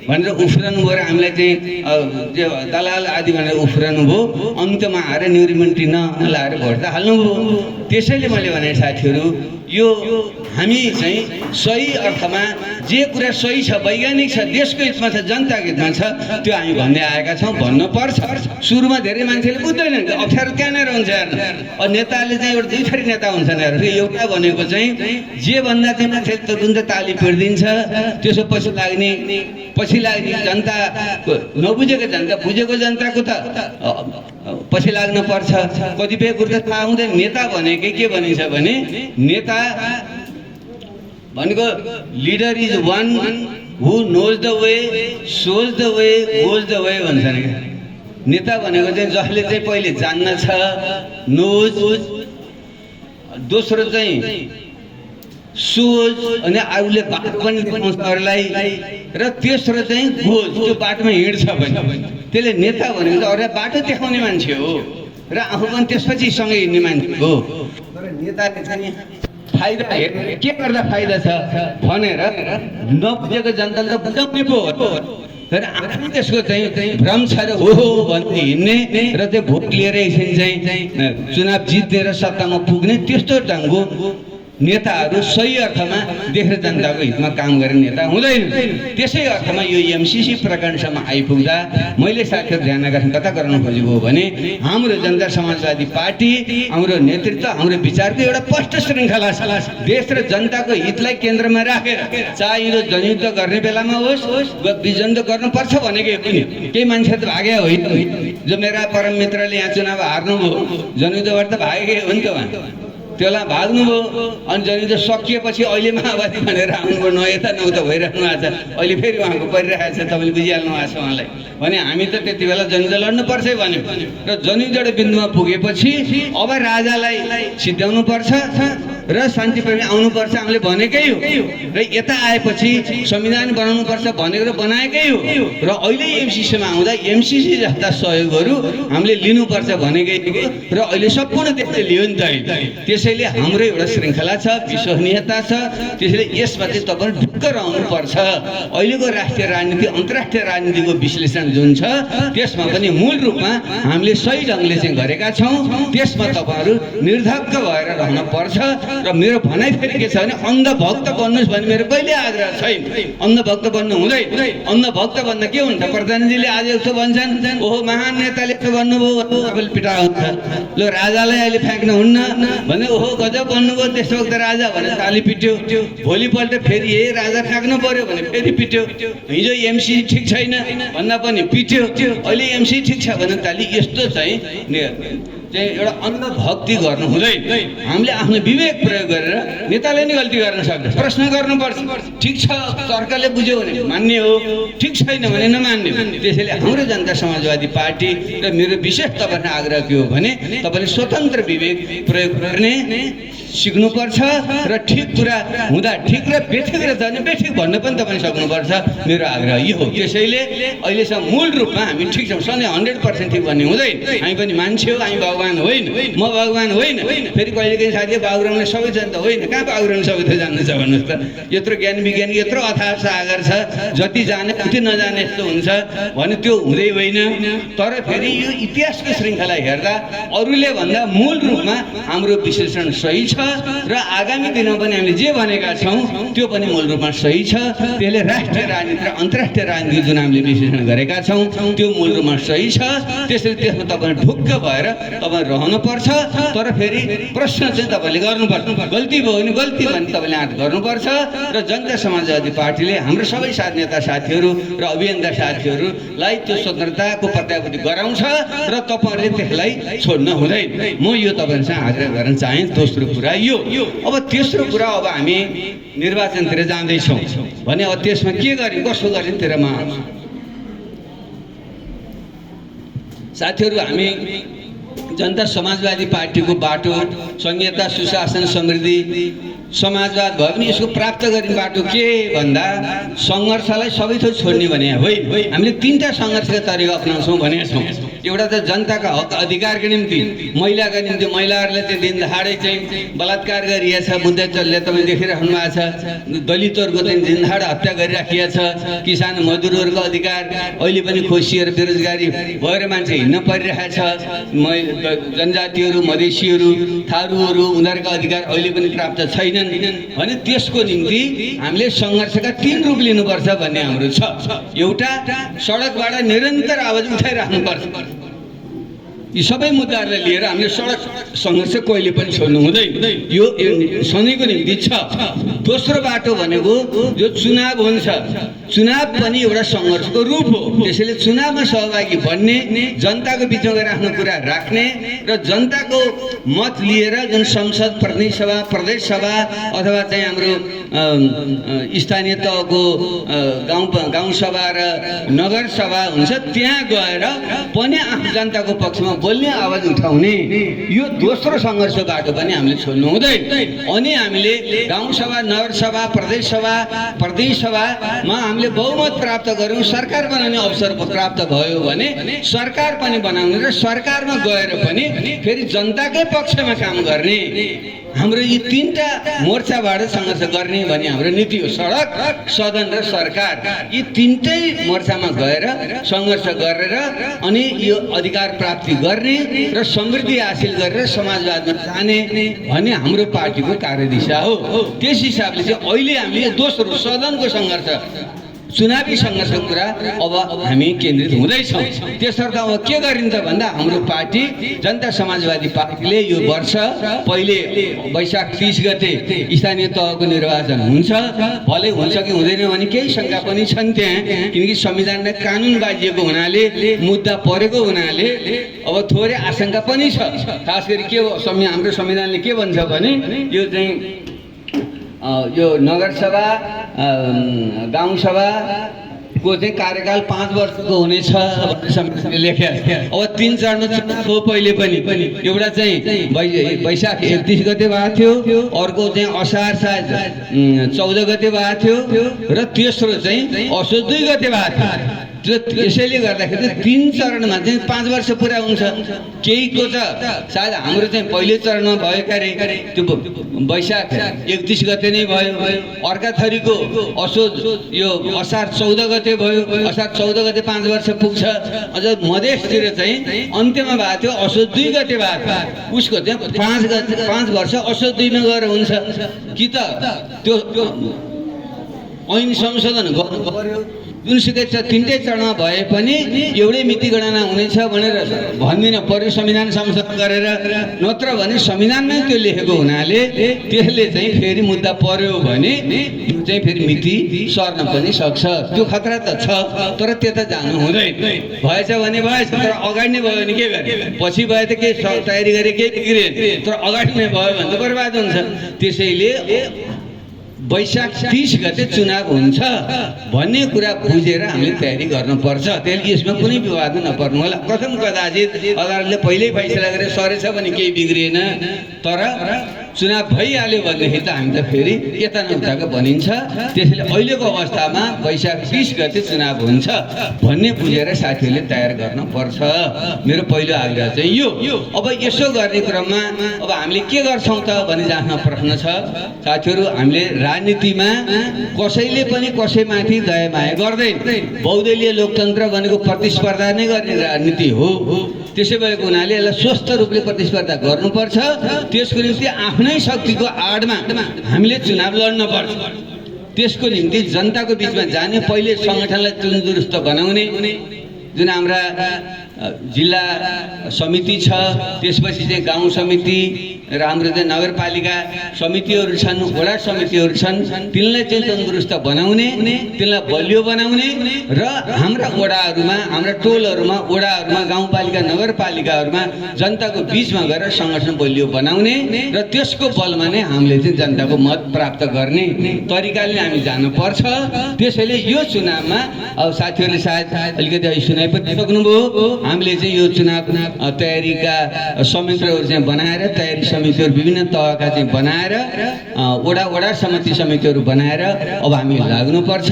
भनेर उफ्रनु भयो र हामीलाई चाहिँ दलाल आदि भनेर उफ्रनु भयो। अन्त्यमा आएर न्युरिमेन्ट्री नलाएर भोट त हाल्नुभयो। त्यसैले मैले भने साथीहरू यो हामी चाहिँ सही अर्थमा जे कुरा सही छ, वैज्ञानिक छ, देशको हितमा छ, जनताको हितमा छ त्यो हामी भन्दै आएका छौँ, भन्नुपर्छ। सुरुमा धेरै मान्छेले बुझ्दैनन्, अप्ठ्यारो त्यहाँनिर हुन्छ। अब नेताले चाहिँ एउटा दुई थरी नेता हुन्छन् हेर्नु। एउटा भनेको चाहिँ जे भन्दा चाहिँ मान्छेले तुरुन्त ताली पिर्दिन्छ, त्यसो पछि लाग्ने जनता नबुझेको जनता, बुझेको जनताको त पछि लाग्नु पर्छ। कतिपय कुरो त थाहा हुँदैन। नेता भनेकै के भनिन्छ भने नेता भनेको leader is one who knows the way, shows the way, goes the way भन्छन् क्या। नेता भनेको चाहिँ जसले चाहिँ पहिले जान्न छ, नोज, दोस्रो चाहिँ सोच अनि अरूले बाटो पनि देखाउँछ अरूलाई, र तेस्रो चाहिँ गोज, त्यो बाटोमा हिँड्छ भने त्यसले नेता भनेको चाहिँ अरूलाई बाटो देखाउने मान्छे हो र आफू पनि त्यसपछि सँगै हिँड्ने मान्छे हो। तर नेताले चाहिँ फाइदा के गर्दा फाइदा छ भनेर नबुझेको जनताले त बुझाउने पो हो। तर आफै त्यसको चाहिँ भ्रम छ र हो भन्दै हिँड्ने र त्यो भोट लिएर एकछिन चाहिँ चुनाव जितेर सत्तामा पुग्ने त्यस्तो ढङ्गको नेताहरू सही अर्थमा देखेर जनताको हितमा काम गर्ने नेता हुँदैन। त्यसै अर्थमा यो एमसीसी प्रकरणसम्म आइपुग्दा मैले साथीहरू ध्यान आकर्षण कता गर्न खोजेको हो भने हाम्रो जनता समाजवादी पार्टी हाम्रो नेतृत्व हाम्रो विचारको एउटा स्पष्ट श्रृङ्खला छ। देश र जनताको हितलाई केन्द्रमा राखेर चाहे यो जनयुद्ध गर्ने बेलामा होस् जनयुद्ध गर्नुपर्छ भनेकै पनि केही मान्छे त भागे होइन। जो मेरा परम मित्रले यहाँ चुनाव हार्नुभयो जनयुद्धबाट त भागेकै हो नि त उहाँ, त्यसलाई भाग्नुभयो। अनि जनयुद्ध सकिएपछि अहिले माओवादी भनेर आउनुभयो, न यता न उता भइरहनु भएको छ। अहिले फेरि उहाँको परिरहेको छ, तपाईँले बुझिहाल्नु भएको छ उहाँलाई। भने हामी त त्यति बेला जनयुद्ध लड्नुपर्छ भन्यो र जनयुद्ध एउटा बिन्दुमा पुगेपछि अब राजालाई सिद्ध्याउनु पर्छ र शान्तिप्रेमी आउनुपर्छ हामीले भनेकै हो र यता आएपछि संविधान बनाउनुपर्छ भनेको र बनाएकै हो र अहिले एमसीसीमा आउँदा एमसीसी जस्ता सहयोगहरू हामीले लिनुपर्छ भनेकै हो र अहिले सम्पूर्ण देशले लियो नि त। त्यसैले हाम्रो एउटा श्रृङ्खला छ, विश्वसनीयता छ। त्यसैले यसमा चाहिँ तपाईँ ढुक्क रहनुपर्छ। अहिलेको राष्ट्रिय राजनीति अन्तर्राष्ट्रिय राजनीतिको विश्लेषण जुन छ त्यसमा पनि मूल रूपमा हामीले सही ढङ्गले चाहिँ गरेका छौँ। त्यसमा तपाईँहरू निर्धक्क भएर रहन पर्छ र मेरो भनाइ फेरि के छ भने अन्धभक्त बन्नुहोस् भन्ने मेरो कहिले आग्रह छैन। अन्धभक्त बन्नु हुँदैन। अन्धभक्त भन्दा के हुन्छ, प्रधानजीले आज यस्तो भन्छन्, ओहो महान नेताले यस्तो भन्नुभयो, तपाईँले पिटा हुन्छ। ल राजालाई अहिले फ्याँक्नु हुन्न भने ओहो गजब भन्नुभयो त्यस्तो वक्त राजा भने ताली पिट्यो। भोलिपल्ट फेरि ए राजा फ्याँक्नु पर्यो भने फेरि पिट्यो। हिजो एमसी ठिक छैन भन्दा पनि पिट्यो, अहिले एमसी ठिक छ भने ताली। यस्तो चाहिँ एउटा अन्धभक्ति गर्नु हुँदैन। हामीले आफ्नो विवेक प्रयोग गरेर नेताले नै गल्ती गर्न सक्छ, प्रश्न गर्नुपर्छ। ठिक छ सरकारले बुझ्यो भने मान्ने हो, ठिक छैन भने नमान्ने हो। त्यसैले हाम्रो जनता समाजवादी पार्टी र मेरो विशेष तपाईँलाई आग्रह के हो भने तपाईँले स्वतन्त्र विवेक प्रयोग गर्ने सिक्नुपर्छ र ठिक कुरा हुँदा ठिक र बेठिक र जाने बेठिक भन्न पनि तपाईँ सक्नुपर्छ। मेरो आग्रह यो हो। त्यसैले अहिलेसम्म मूल रूपमा हामी ठिक छौँ, सधैँ 100% ठिक भन्ने हुँदैन। हामी पनि मान्छे हो, हामी भगवान होइन, म भगवान होइन। फेरि कहिलेकाहीँ साथी बाबुरामले सबै जान्छ होइन, कहाँ बाबुराम सबै थोक जान्नु छ भन्नुहोस् त। यत्रो ज्ञान विज्ञान यत्रो अथाह सागर छ, जति जाने उति नजाने यस्तो हुन्छ भने त्यो हुँदै होइन। तर फेरि यो इतिहासको श्रृङ्खला हेर्दा अरूले भन्दा मूल रूपमा हाम्रो विश्लेषण सही छ र आगामी दिनमा पनि हामीले जे भनेका छौँ त्यो पनि मूल रूपमा सही छ। त्यसले राष्ट्रिय राजनीति र अन्तर्राष्ट्रिय राजनीति जुन हामीले विश्लेषण गरेका छौँ त्यो मूल रूपमा सही छ। त्यसैले त्यसमा तपाईँ ढुक्क भएर तपाईँ रहनुपर्छ। तर फेरि प्रश्न चाहिँ तपाईँले गर्नुपर्छ। गल्ती भयो भने गल्ती भने तपाईँले आँट गर्नुपर्छ। र जनता समाजवादी पार्टीले हाम्रो सबै नेता साथीहरू र अभियन्ता साथीहरूलाई त्यो स्वतन्त्रताको प्रत्याभूति गराउँछ र तपाईँहरूले त्यसलाई छोड्न हुँदैन। म यो तपाईँहरूसँग आग्रह गर्न चाहेँ। दोस्रो कुरा यो। अब तेस्रो कुरा, अब हामी निर्वाचनतिर जाँदैछौँ भने अब त्यसमा के गर्ने कसो गर्ने तिरमा साथीहरू हामी जनता समाजवादी पार्टीको बाटो संहिता सुशासन समृद्धि समाजवाद भयो भने यसको प्राप्त गर्ने बाटो के भन्दा सङ्घर्षलाई सबै थोक छोड्ने भने होइन। हामीले तीनटा सङ्घर्षका तरिका अप्नाउँछौँ भनेका छौँ। एउटा त जनताका हक अधिकारको निम्ति, महिलाका निम्ति महिलाहरूले त्यो दिन दहाडै चाहिँ बलात्कार गरिएको छ, मुद्दा चल्ने तपाईँ देखिरहनु भएको छ। दलितहरूको चाहिँ दिनदहाड हत्या गरिराखिएको छ। किसान मजदुरहरूको अधिकार अहिले पनि खोसिएर बेरोजगारी भएर मान्छे हिँड्न परिरहेको छ। जनजातिहरू, मधेसीहरू, थारूहरू उनीहरूको अधिकार अहिले पनि प्राप्त छैनन् भने त्यसको निम्ति हामीले सङ्घर्षका 3 रूप लिनुपर्छ भन्ने हाम्रो छ। एउटा, सडकबाट निरन्तर आवाज उठाइराख्नुपर्छ। यी सबै मुद्दाहरूलाई लिएर हामीले सडक सङ्घर्ष कहिले पनि छोड्नु हुँदैन, यो सधैँको निम्ति छ। दोस्रो बाटो भनेको जो चुनाव हुन्छ, चुनाव पनि एउटा सङ्घर्षको रूप हो। त्यसैले चुनावमा सहभागी बन्ने, जनताको बिचमा गएर आफ्नो कुरा राख्ने र जनताको मत लिएर जुन संसद, प्रतिनिधि सभा, प्रदेश सभा अथवा चाहिँ हाम्रो स्थानीय तहको गाउँ सभा र नगर सभा हुन्छ, त्यहाँ गएर पनि आफ्नो जनताको पक्षमा बोल्ने आवाज उठाउने यो दोस्रो सङ्घर्ष बाटो पनि हामीले छोड्नु हुँदैन। अनि हामीले गाउँसभा, नगरसभा, प्रदेशसभामा हामीले बहुमत प्राप्त गऱ्यौँ, सरकार बनाउने अवसर प्राप्त भयो भने सरकार पनि बनाउने र सरकारमा गएर पनि फेरि जनताकै पक्षमा काम गर्ने हाम्रो यी तीनटा मोर्चाबाट सङ्घर्ष गर्ने भन्ने हाम्रो नीति हो। सडक, सदन र सरकार, यी तीनटै मोर्चामा गएर सङ्घर्ष गरेर अनि यो अधिकार प्राप्ति गर्ने र समृद्धि हासिल गरेर समाजवादमा जाने भन्ने हाम्रो पार्टीको कार्यदिशा हो। त्यस हिसाबले चाहिँ अहिले हामीले दोस्रो सदनको सङ्घर्ष, चुनावी सङ्घर्षको कुरा अब हामी केन्द्रित हुँदैछौँ। त्यसर्थ अब के गरिन्छ भन्दा हाम्रो पार्टी जनता समाजवादी पार्टीले यो वर्ष पहिले वैशाख 30 गते स्थानीय तहको निर्वाचन हुन्छ, भलै हुन्छ कि हुँदैन भने केही शङ्का पनि छन् त्यहाँ, किनकि संविधानलाई कानुन बाजिएको हुनाले, मुद्दा परेको हुनाले अब थोरै आशंका पनि छ। खास गरी के हो, हाम्रो संविधानले के भन्छ भने यो चाहिँ यो नगरसभा, गाउँसभाको चाहिँ कार्यकाल 5 वर्षको हुनेछ लेख्या। अब 3 चरणमा चुनाव हो। पहिले पनि एउटा चाहिँ वैशाख 31 गते भएको थियो, अर्को चाहिँ असार 14 गते भएको थियो र तेस्रो चाहिँ असोज 2 गते भएको थियो। त्यसैले गर्दाखेरि 3 चरणमा चाहिँ 5 वर्ष पुरा हुन्छ। केहीको त सायद हाम्रो चाहिँ पहिलो चरणमा भयो क्यारे, त्यो वैशाख 31 गते नै भयो, अर्का थरीको असोज यो असार 14 गते भयो, असार 14 गते 5 वर्ष पुग्छ। अझ मधेसतिर चाहिँ अन्त्यमा भएको थियो, असोज 2 गते भएको, उसको चाहिँ 5 वर्ष असोज 2 मा गएर हुन्छ कि त त्यो ऐन संशोधन गर्नु पर्यो। जुनसुकै छ, 3टै चरणमा भए पनि एउटै मिति गणना हुनेछ भनेर भन्दिनँ पर्यो संविधान संशोधन गरेर, नत्र भने संविधानमै त्यो लेखेको हुनाले त्यसले चाहिँ फेरि मुद्दा पर्यो भने त्यो चाहिँ फेरि मिति सर्न पनि सक्छ। त्यो खतरा त छ, तर त्यता जानु हुँदैन। भएछ भने भएछ, तर अगाडि नै भयो भने के गर्ने, पछि भए त केही तयारी गरे केही बिग्रेन, तर अगाडि नै भयो भने त बर्बाद हुन्छ। त्यसैले वैशाख 30 गते चुनाव हुन्छ भन्ने कुरा बुझेर हामीले तयारी गर्नुपर्छ। त्यसले यसमा कुनै विवाद नपर्नु होला। प्रथम कदाचित अदालतले पहिल्यै फैसला गरेर सरेछ भने केही बिग्रिएन, तर चुनाव भइहाल्यो भनेदेखि त हामी त फेरि यता नउताको बनिन्छ। त्यसैले अहिलेको अवस्थामा वैशाख 30 गते चुनाव हुन्छ भन्ने बुझेर साथीहरूले तयार गर्नुपर्छ। मेरो पहिलो आग्रह चाहिँ यो। अब यसो गर्ने क्रममा अब हामीले के गर्छौँ त भन्ने आफ्नो प्रश्न छ। साथीहरू, हामीले राजनीतिमा कसैले पनि कसैमाथि दया माया गर्दैन। बहुदलीय लोकतन्त्र भनेको प्रतिस्पर्धा नै गर्ने राजनीति हो। त्यसै भएको हुनाले यसलाई स्वस्थ रूपले प्रतिस्पर्धा गर्नुपर्छ। त्यसको निम्ति आफ्नै शक्तिको आडमा हामीले चुनाव लड्न पर्छ। त्यसको निम्ति जनताको बिचमा जाने, पहिले सङ्गठनलाई दुरुस्त बनाउने, जुन हाम्रा जिल्ला समिति छ, त्यसपछि चाहिँ गाउँ समिति र हाम्रो चाहिँ नगरपालिका समितिहरू छन्, वडा समितिहरू छन्, तिनलाई चाहिँ तन्दुरुस्त बनाउने, तिनलाई बलियो बनाउने र हाम्रा वडाहरूमा, हाम्रा टोलहरूमा, वडाहरूमा, गाउँपालिका, नगरपालिकाहरूमा जनताको बिचमा गएर सङ्गठन बलियो बनाउने र त्यसको बलमा नै हामीले चाहिँ जनताको मत प्राप्त गर्ने तरिकाले हामी जानुपर्छ। त्यसैले यो चुनावमा अब साथीहरूले सायद अलिकति सुनाइ पनि सक्नुभयो, हामीले चाहिँ यो चुनाव तयारीका संयन्त्रहरू चाहिँ बनाएर, तयारी समितिहरू विभिन्न तहका चाहिँ बनाएर, वडा समितिहरू बनाएर अब हामी लाग्नुपर्छ।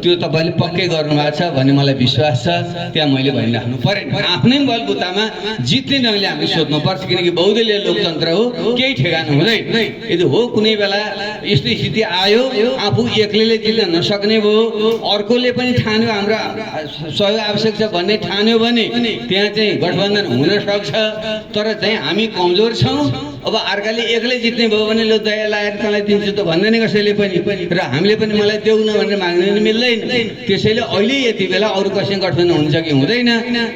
त्यो तपाईँले पक्कै गर्नुभएको छ भन्ने मलाई विश्वास छ। त्यहाँ मैले भनिराख्नु परेन। आफ्नै बलबुतामा जित्ने ढङ्गले हामी सोध्नुपर्छ, किनकि बहुदलीय लोकतन्त्र हो, केही ठेगाना हुँदैन। यदि हो कुनै बेला यस्तो स्थिति आयो, आफू एक्लैले जित्न नसक्ने भयो, अर्कोले पनि ठान्यो हाम्रो सहयोग आवश्यक छ भन्ने ठान्यो भने त्यहाँ चाहिँ गठबन्धन हुन सक्छ। तर चाहिँ हामी कमजोर छौँ। अब अर्काले एक्लै जित्ने भयो भने लो दया लाएर तँलाई दिन्छु त भन्दैन कसैले पनि, र हामीले पनि मलाई देऊ न भनेर माग्नु पनि मिल्दैन। त्यसैले अहिले यति बेला अरू कसैको गठबन्धन हुन्छ कि हुँदैन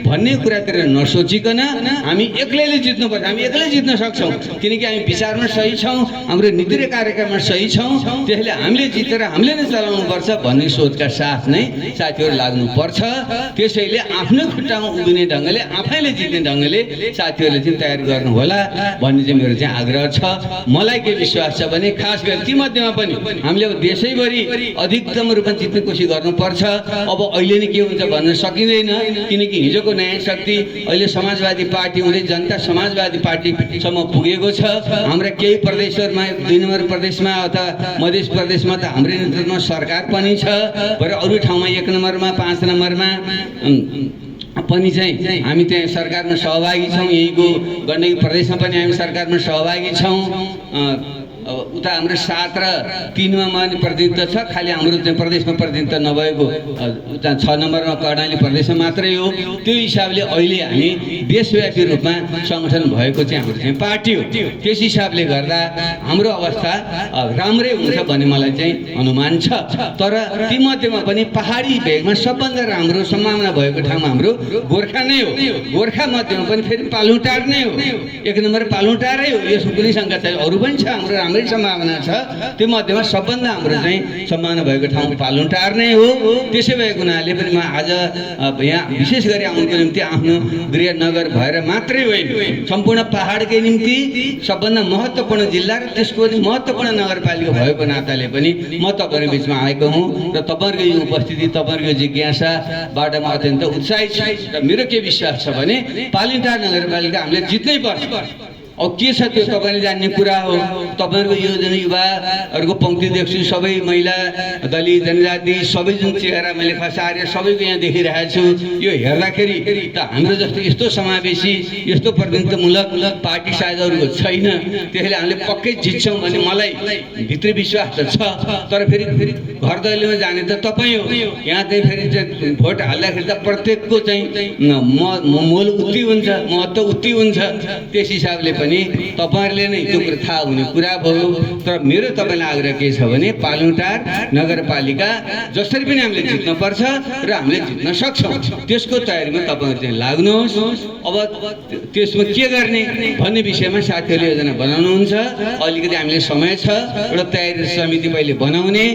भन्ने कुरातिर नसोचिकन हामी एक्लैले जित्नुपर्छ। हामी एक्लै जित्न सक्छौँ, किनकि हामी विचारमा सही छौँ, हाम्रो नीति र कार्यक्रममा सही छौँ। त्यसैले हामीले जितेर हामीले नै चलाउनुपर्छ भन्ने सोचका साथ नै साथीहरू लाग्नुपर्छ। त्यसैले आफ्नो खुट्टामा उभिने ढङ्गले, आफैले जित्ने ढङ्गले साथीहरूले चाहिँ तयार गर्नु होला भन्ने चाहिँ चाहिँ मेरो चाहिँ आग्रह छ। मलाई के विश्वास छ भने खास गरी ती मध्येमा पनि हामीले अब देशैभरि अधिकतम रूपमा जित्ने कोसिस गर्नुपर्छ। अब अहिले नै के हुन्छ भन्न सकिँदैन, किनकि हिजोको न्याय शक्ति अहिले समाजवादी पार्टी हुँदै जनता समाजवादी पार्टीसम्म पुगेको छ। हाम्रा केही प्रदेशहरूमा 2 नम्बर प्रदेशमा अथवा मध्य प्रदेशमा त हाम्रै नेतृत्वमा सरकार पनि छ, तर अरू ठाउँमा 1 नम्बरमा 5 नम्बरमा पनि चाहिँ हामी त्यहाँ सरकारमा सहभागी छौँ। यहीँको गण्डकी प्रदेशमा पनि हामी सरकारमा सहभागी छौँ। उता हाम्रो 7 र 3 मा माने प्रतिनिधित्व छ, खालि हाम्रो चाहिँ प्रदेशमा प्रतिनिधित्व नभएको उता 6 नम्बरमा कर्णाली प्रदेशमा मात्रै हो। त्यो हिसाबले अहिले हामी देशव्यापी रूपमा सङ्गठन भएको चाहिँ हाम्रो चाहिँ पार्टी हो। त्यस हिसाबले गर्दा हाम्रो अवस्था राम्रै हुन्छ भन्ने मलाई चाहिँ अनुमान छ। तर तीमध्येमा पनि पहाडी भेगमा सबभन्दा राम्रो सम्भावना भएको ठाउँमा हाम्रो गोर्खा नै हो। गोर्खा मध्येमा पनि फेरि पालुटार नै हो, 1 नम्बर पालुटारै हो। यसमा कुनै शङ्का छैन, अरू पनि छ हाम्रो राम्रै सम्भावना छ। त्यो मध्येमा सबभन्दा हाम्रो चाहिँ सम्भावना भएको ठाउँ पालुटार नै हो। त्यसै भएको हुनाले पनि म आज यहाँ विशेष गरी आउनुको निम्ति आफ्नो गृहनगर भएर मात्रै होइन, सम्पूर्ण पहाडकै निम्ति सबभन्दा महत्त्वपूर्ण जिल्ला र त्यसको महत्त्वपूर्ण नगरपालिका भएको नाताले पनि म तपाईँहरूको बिचमा आएको हुँ र तपाईँहरूको यो उपस्थिति, तपाईँहरूको जिज्ञासाबाट म अत्यन्त उत्साहित छु। र मेरो के विश्वास छ भने पालिटार नगरपालिका हामीले जित्नै पर्छ। अब के छ त्यो तपाईँले जान्ने कुरा हो। तपाईँहरूको यो जुन युवाहरूको पङ्क्ति देख्छु, सबै महिला, दलित, जनजाति सबै जुन चेहरा मैले खसाएर सबैको यहाँ देखिरहेको छु, यो हेर्दाखेरि त हाम्रो जस्तो यस्तो समावेशी, यस्तो प्रतिनिधित्वमूलक पार्टी सायद अरूको छैन। त्यसैले हामीले पक्कै जित्छौँ भन्ने मलाई भित्री विश्वास त छ। तर फेरि घर दैलोमा जाने त तपाईँ हो। यहाँ चाहिँ फेरि चाहिँ भोट हाल्दाखेरि त प्रत्येकको चाहिँ मोल उति हुन्छ, महत्त्व उति हुन्छ। त्यस हिसाबले पनि तपाईहरुले नै त्यो कुरा थाहा हुने कुरा भयो। तर मेरो तपाईलाई आग्रह के छ भने पालुटार नगरपालिका जसरी पनि हामीले जित्न पर्छ र हामीले जित्न सक्छौं, त्यसको तयारीमा तपाईहरु चाहिँ लाग्नुहोस्। अब त्यसमा के गर्ने भन्ने विषयमा साथीहरुले योजना बनाउनुहुन्छ। अलिकति हामीले समय छ, एउटा तयारी समिति पहिले बनाउने,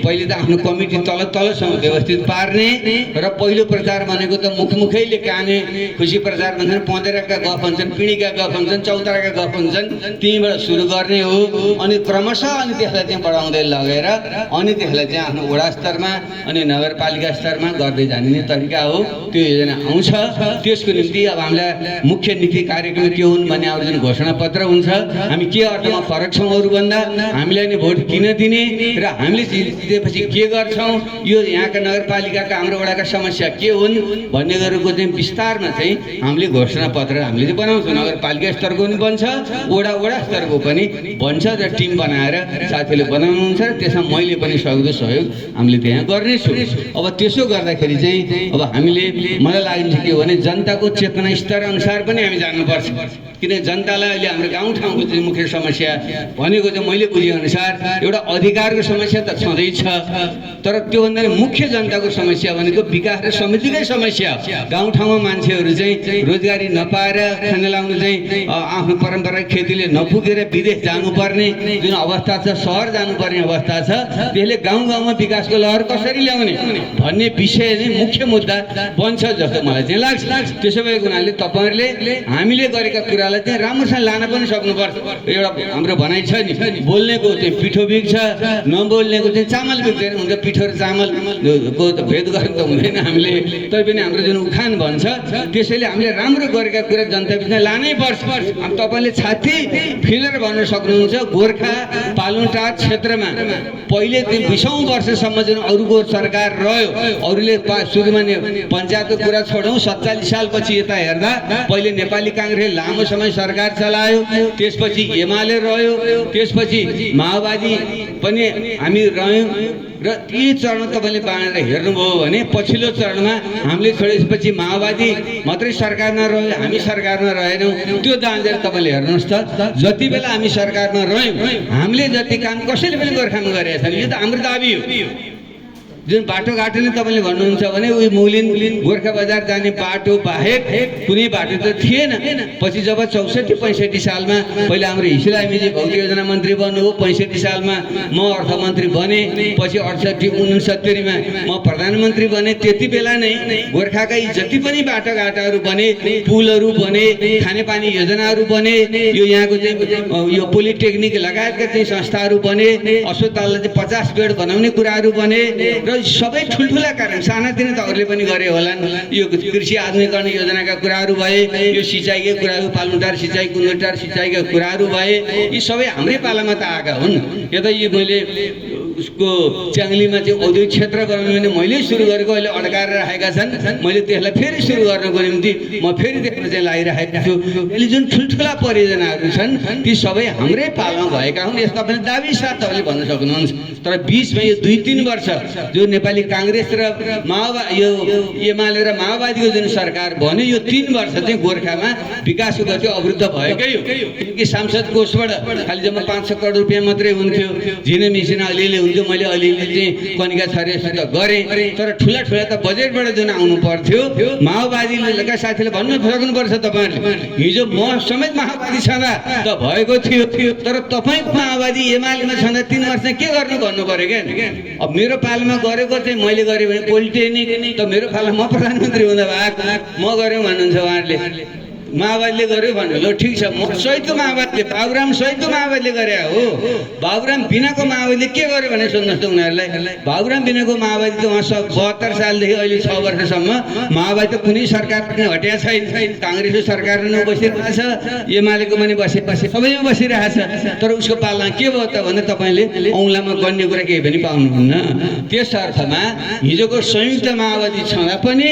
पहिले त आफ्नो कमिटी तलसम्म व्यवस्थित पार्ने र पहिलो प्रचार भनेको त मुखमुखैले काने खुशी प्रचार भन्छन्, पँधेराका गफ भन्छन्, पिँढीका गफ भन्छन्, चौताराका गफ भन्छन्, त्यहीबाट सुरु गर्ने हो। अनि क्रमशः अनि त्यसलाई चाहिँ बढाउँदै लगेर अनि त्यसलाई चाहिँ आफ्नो वडा स्तरमा अनि नगरपालिका स्तरमा गर्दै जाने तरिका हो। त्यो योजना आउँछ। त्यसको निम्ति अब हामीलाई मुख्य नीति कार्यक्रम के हुन् भन्ने अब जुन घोषणा पत्र हुन्छ, हामी के अर्थमा फरक छौँ अरूभन्दा, हामीलाई नै भोट किन दिने र हामीले जितेपछि के गर्छौँ, यो यहाँका नगरपालिकाका हाम्रो वडाका समस्या के हुन् भन्ने गरेको चाहिँ विस्तारमा चाहिँ हामीले घोषणा पत्र हामीले चाहिँ बनाउँछौँ। नगरपालिका स्तरको पनि बन्छ, वडा स्तरको पनि बन्छ र टिम बनाएर साथीहरूले बनाउनुहुन्छ र त्यसमा मैले पनि सक्दो सहयोग हामीले त्यहाँ गर्नेछु। अब त्यसो गर्दाखेरि चाहिँ अब हामीले मलाई लाग्छ के भने जनताको चेतना स्तर अनुसार पनि हामी जान्नुपर्छ। किन जनतालाई अहिले हाम्रो गाउँठाउँको चाहिँ मुख्य समस्या भनेको चाहिँ मैले बुझेअनुसार एउटा अधिकारको समस्या त छँदैछ, तर त्योभन्दा मुख्य जनताको समस्या भनेको विकास र समृद्धिकै समस्या। गाउँठाउँमा मान्छेहरू चाहिँ रोजगारी नपाएर खान लाउनु चाहिँ आफ्नो परम्परागत खेतीले नपुगेर विदेश जानुपर्ने जुन अवस्था छ, सहर जानुपर्ने अवस्था छ, त्यसले गाउँमा विकासको लहर कसरी ल्याउने भन्ने विषय नै मुख्य मुद्दा बन्छ जस्तो मलाई चाहिँ लाग्छ। त्यसो भएको हुनाले तपाईहरुले हामीले गरेका कुरालाई चाहिँ राम्रोसँग लान पनि सक्नुपर्छ। एउटा हाम्रो भनाइ छ नि, बोल्नेको चाहिँ पिठो बिग्छ, नबोल्नेको चाहिँ चामल बिग्दैन। हुन्छ पिठो र चामलको त भेद गर्नु त हुँदैन हामीले, तैपनि हाम्रो जुन उखान भन्छ, त्यसैले हामीले राम्रो गरेका कुरा जनता बिचमा लानै पर्छ। अब तपाईले छाती फिलेर भन्न सक्नुहुन्छ, गोर्खा पालुटार क्षेत्रमा पहिले 20औं वर्षसम्म जुन अरूको सरकार रह्यो, अरूले सुरुमा पञ्चायतको कुरा छोडौँ, 47 सालपछि यता हेर्दा पहिले नेपाली काङ्ग्रेसले लामो समय सरकार चलायो, त्यसपछि एमाले रह्यो, त्यसपछि माओवादी पनि हामी रह्यौँ र यी चरण तपाईँले बाँडेर हेर्नुभयो भने पछिल्लो चरणमा हामीले छोडेपछि माओवादी मात्रै सरकारमा रह्यो, हामी सरकारमा रहेनौँ। त्यो दाँजेर तपाईँले हेर्नुहोस् त, जति बेला हामी सरकारमा रह्यौँ हामीले जति काम कसैले पनि गोर्खामा गरेका छैन। यो त हाम्रो दाबी हो। जुन बाटोघाटो नै तपाईँले भन्नुहुन्छ भने उयो मौलिन गोर्खा बजार जाने बाटो बाहेक कुनै बाटो त थिएन। पछि जब 64-65 सालमा पहिला हाम्रो हिसिलामीजी भौतिक योजना मन्त्री बन्नुभयो, 65 सालमा म अर्थमन्त्री बने, पछि 68-69मा म प्रधानमन्त्री बने। त्यति बेला नै गोर्खाका जति पनि बाटोघाटाहरू बने, पुलहरू बने, खानेपानी योजनाहरू बने, यो यहाँको चाहिँ यो पोलिटेक्निक लगायतका चाहिँ संस्थाहरू बने, अस्पताललाई चाहिँ 50 बेड बनाउने कुराहरू बने र सबै ठुल्ठुला कारण सानातिना त अरूले पनि गरे होलान्। यो कृषि आधुनिकीकरण योजनाका कुराहरू भए, यो सिँचाइका कुराहरू, पालुटार सिँचाइ, गुन्द्रुटार सिँचाइका कुराहरू भए, यी सबै हाम्रै पालामा त आएका हुन्। यो त यो मैले उसको च्याङ्लीमा चाहिँ औद्योगिक क्षेत्र बनाउने भने मैले सुरु गरेको, अहिले अड्काएर राखेका छन्। मैले त्यसलाई फेरि सुरु गर्नको निम्ति म फेरि देख्न चाहिँ लागिरहेको छु। अहिले जुन ठुल्ठुला परियोजनाहरू छन् ती सबै हाम्रै पालामा भएका हुन्। यस तपाईँले दाबी साथ तपाईँले भन्न सक्नुहुन्छ। तर बिचमा यो 2-3 वर्ष जो नेपाली काङ्ग्रेस र माओवादी यो एमाले र माओवादीको जुन सरकार बन्यो, यो 3 वर्ष चाहिँ गोर्खामा विकासको गति अवरुद्ध भएकै हो। किनकि सांसद कोषबाट खालि जम्मा 500 करोड रुपियाँ मात्रै हुन्थ्यो, झिने मिसिना अलिअलि हुन्थ्यो। मैले अलिअलि चाहिँ कनिका छरेसित गरेँ, तर ठुला ठुला त बजेटबाट जुन आउनु पर्थ्यो, माओवादीले साथीले भन्नु सक्नुपर्छ तपाईँहरूले, हिजो म समेत माओवादी छँदा त भएको थियो, तर तपाईँको माओवादी एमालेमा छँदा 3 वर्ष के गर्नु भन्नु पऱ्यो क्या। अब मेरो पालामा गरेको चाहिँ मैले गरेँ भने पोलिटेक्निक त मेरो पालामा म प्रधानमन्त्री हुँदा भएको म गरेँ भन्नुहुन्छ उहाँहरूले। माओवादीले गर्यो भन्नु, ल ठिक छ, म सहितको माओवादीले, बाबुराम सहितको माओवादीले गरे हो। बाबुराम बिनाको माओवादीले के गर्यो भने सुन्नुहोस् त उनीहरूलाई। बाबुराम बिनाको माओवादी त उहाँ 72 सालदेखि अहिले 6 वर्षसम्म माओवादी त कुनै सरकार पनि हटेको छैन। काङ्ग्रेसको सरकार नै बसिरहेको छ, एमालेको पनि सबैमा बसिरहेको छ। तर उसको पालमा के भयो त भने तपाईँले औँलामा गन्ने कुरा केही पनि पाउनुहुन्न। त्यस अर्थमा हिजोको संयुक्त माओवादी छँदा पनि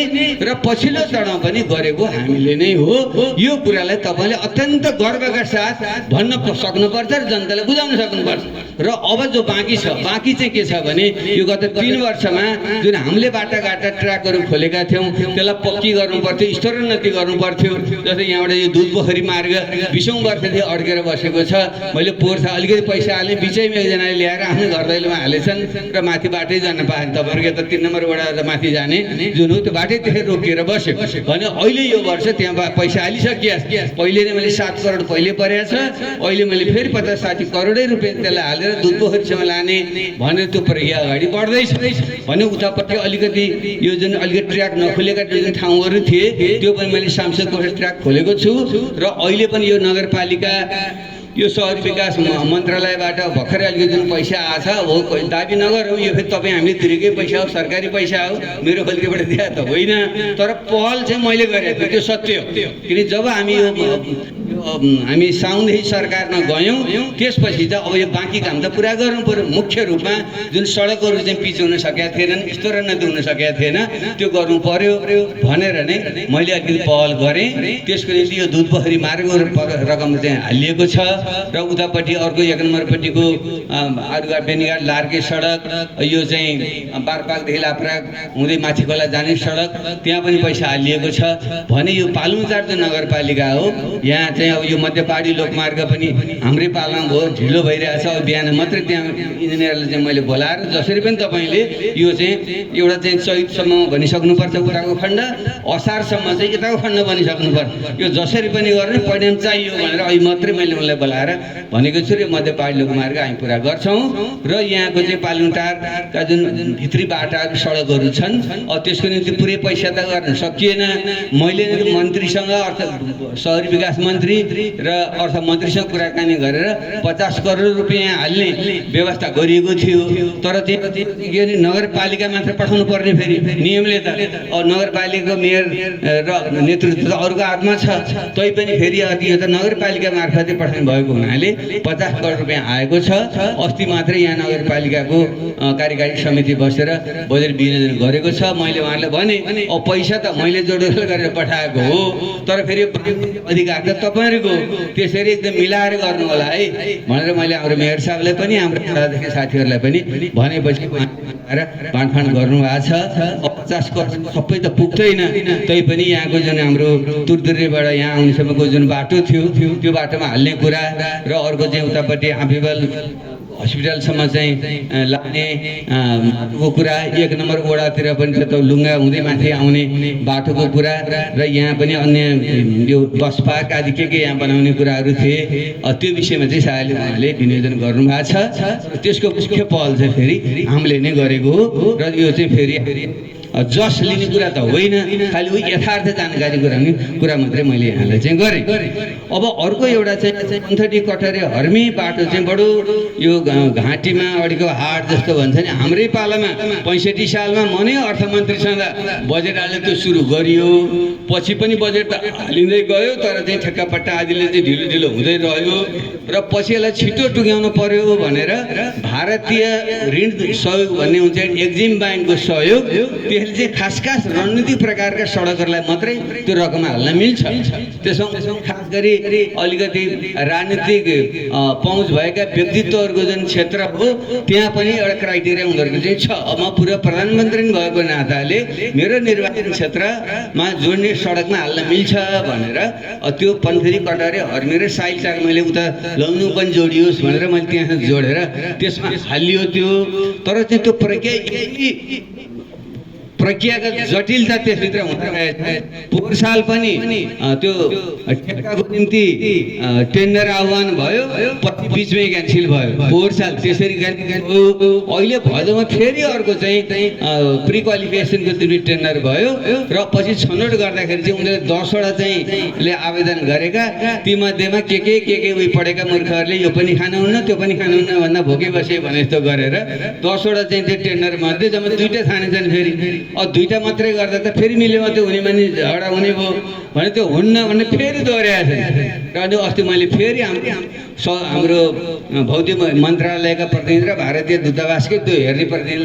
र पछिल्लो चरणमा पनि गरेको हामीले नै हो। यो कुरालाई तपाईँले अत्यन्त गर्वका साथ भन्न सक्नुपर्छ र जनतालाई बुझाउन सक्नुपर्छ। र अब जो बाँकी छ, बाँकी चाहिँ के छ भने यो गत 3 वर्षमा जुन हामीले बाटाघाटा ट्र्याकहरू खोलेका थियौँ त्यसलाई पक्की गर्नु पर्थ्यो, स्तरोन्नति गर्नु पर्थ्यो। जस्तै यहाँबाट यो दुधपोखरी मार्ग 20औं वर्षदेखि अड्केर बसेको छ। मैले पोहोर अलिकति पैसा हालेँ, बिचैमा एकजनाले ल्याएर आफ्नो घर दैलोमा हालेछन् र माथि बाटै जान पाएन। तपाईँहरूको यता 3 नम्बरबाट माथि जाने जुन हो त्यो बाटै त्यसरी रोकिएर बस्यो भने अहिले यो वर्ष त्यहाँ पैसा हालिसकिया। पहिले नै मैले 7 करोड पहिले परेको छ, अहिले मैले फेरि 50-60 करोडै रुपियाँ त्यसलाई हालेर दुधपोखरीसम्म लाने भनेर त्यो प्रक्रिया अगाडि बढ्दैछ भने उतापट्टि अलिकति यो जुन अलिकति ट्र्याक नखोलेका जुन ठाउँहरू थिए त्यो पनि मैले सांसद कोष ट्र्याक खोलेको छु। र अहिले पनि यो नगरपालिका यो शहरी विकास मन्त्रालयबाट भर्खरै अलिकति जुन पैसा आछ हो, दाबी नगरौँ, यो फेरि तपाईँ हामीले तिरेकै पैसा हो, सरकारी पैसा हो, मेरो बल्कैबाट दिए त होइन। तर पहल चाहिँ मैले गरेको थिएँ, त्यो सत्य हो। किनकि जब हामी साउनदेखि सरकारमा गयौँ त्यसपछि त अब यो बाँकी काम त पुरा गर्नु पर्यो। मुख्य रूपमा जुन सडकहरू चाहिँ पिच हुन सकेका थिएनन्, स्तरोन्नति हुन सकेका थिएन, त्यो गर्नु पर्यो भनेर नै मैले अलिकति पहल गरेँ। त्यसको निम्ति यो दुधपोखरी मार्गको रकम चाहिँ हालिएको छ। र उतापट्टि अर्को 1 नम्बरपट्टिको आरुगा बेनीघाट लार्के सडक, यो चाहिँ बारपाकदेखि लाप्राक हुँदै माथि खोला जाने सडक, त्यहाँ पनि पैसा हालिएको छ भने यो पालुङटार जो नगरपालिका हो, यहाँ चाहिँ अब यो मध्यपहाडी लोकमार्ग पनि हाम्रै पालामा भयो, ढिलो भइरहेछ। अब बिहान मात्रै त्यहाँ इन्जिनियरलाई चाहिँ मैले बोलाएर जसरी पनि तपाईँले यो चाहिँ एउटा चाहिँ चैतसम्म भनिसक्नुपर्छ उताको खण्ड, असारसम्म चाहिँ यताको खण्ड बनिसक्नुपर्छ। यो जसरी पनि गर्ने परिणाम चाहियो भनेर अहिले मात्रै मैले उनलाई बोलाएर भनेको छु। र मध्यपहाडी लोकमार्ग हामी पुरा गर्छौँ। र यहाँको चाहिँ पालुङटारका जुन भित्री बाटाहरू सडकहरू छन् त्यसको निम्ति पुरै पैसा त गर्न सकिएन। मैले मन्त्रीसँग शहरी विकास मन्त्री र अर्थमन्त्रीसँग कुराकानी गरेर 50 करोड रुपियाँ हाल्ने व्यवस्था गरिएको थियो। तर त्यो नगरपालिका मात्र पठाउनु पर्ने फेरि नियमले त नगरपालिकाको मेयर र नेतृत्व त अरूको हातमा छ, तैपनि फेरि यो त नगरपालिका मार्फतै पठाउनु भएको हुनाले 50 करोड रुपियाँ आएको छ। अस्ति मात्रै यहाँ नगरपालिकाको कार्यकारी समिति बसेर बजेट विनियोजन गरेको छ। मैले उहाँलाई भने अब पैसा त मैले जोडेर गरेर पठाएको हो, तर फेरि अधिकार त तपाईँहरूको, त्यसरी एकदम मिलाएर गर्नु होला है भनेर मैले हाम्रो मेयर साहबलाई पनि हाम्रो साथीहरूलाई पनि भनेपछि बाँडफाँड गर्नुभएको छ। 50 करोड सबै त पुग्दैन, तैपनि यहाँको जुन हाम्रो तुरदुरेबाट यहाँ आउनेसम्मको जुन बाटो थियो त्यो बाटोमा हाल्ने कुरा र अर्को चाहिँ उतापट्टि आफिबल हस्पिटलसम्म चाहिँ लाने बाटोको कुरा 1 नम्बर वडातिर पनि छ, त लुङ्गा हुँदै माथि आउने बाटोको कुरा र यहाँ पनि अन्य यो बस पार्क आदि के यहाँ बनाउने कुराहरू थिए। त्यो विषयमा चाहिँ सायद उहाँले विनियोजन गर्नुभएको छ। त्यसको मुख्य पहल चाहिँ फेरि हामीले नै गरेको हो र यो चाहिँ फेरि जस लिने कुरा त होइन, खालि उही यथार्थ जानकारी गराउने कुरा मात्रै मैले यहाँलाई चाहिँ गरेँ। अब अर्को एउटा चाहिँ पन्थटी कटरे हर्मी बाटो चाहिँ बडो यो घाँटीमा अडिको हाट जस्तो भन्छ नि। हाम्रै पालामा 65 सालमा म नै अर्थमन्त्री छँदा बजेट हाल्ने त्यो सुरु गरियो, पछि पनि बजेट त हालिँदै गयो, तर चाहिँ ठेक्कापट्टा आदिले चाहिँ ढिलो ढिलो हुँदै रह्यो र पछि यसलाई छिटो टुङ्ग्याउनु पर्यो भनेर भारतीय ऋण सहयोग भन्ने हुन्छ एक्जिम ब्याङ्कको सहयोग, त्यसले चाहिँ खास रणनीतिक प्रकारका सडकहरूलाई मात्रै त्यो रकम हाल्न मिल्छ। त्यसमा खास गरी अलिकति राजनीतिक पहुँच भएका व्यक्तित्वहरूको जुन क्षेत्र हो त्यहाँ पनि एउटा क्राइटेरिया उनीहरूको चाहिँ छ। अब म पूर्व प्रधानमन्त्री भएको नाताले मेरो निर्वाचन क्षेत्रमा जोड्ने सडकमा हाल्न मिल्छ भनेर त्यो पन्थरी कटरे हर्मी र साइलचार मैले उता लौनु पनि जोडियोस् भनेर मैले त्यहाँ जोडेर त्यसमा हालियो त्यो। तर चाहिँ त्यो प्रक्रियागत जटिलता त्यसभित्र हुँदै रहेछ। पोहोर साल पनि त्यो ठेक्काको निम्ति टेन्डर आह्वान भयो, पछि बिचमै क्यान्सिल भयो। पोहोर साल त्यसरी अहिले भदौमा फेरि अर्को चाहिँ प्रि क्वालिफिकेसनको निम्ति टेन्डर भयो र पछि छनौट गर्दाखेरि चाहिँ उनीहरूले 10 वटा चाहिँ ले आवेदन गरेका, तीमध्येमा के उही पढेका मूर्खहरूले यो पनि खानुहुन्न त्यो पनि खानुहुन्न भन्दा भोकै बसे भने जस्तो गरेर 10 वटा चाहिँ त्यो टेन्डर मध्ये जम्मा 2टा छानेछन्। फेरि 2टा मात्रै गर्दा त फेरि मिल्यो मात्रै हुने माने झगडा हुने भयो भने त्यो हुन्न भन्ने फेरि दोहोऱ्याएको छ। र अनि अस्ति मैले फेरि हाम्रो भौतिक मन्त्रालयका प्रतिनिधि र भारतीय दूतावासकै त्यो हेर्ने प्रतिनिधि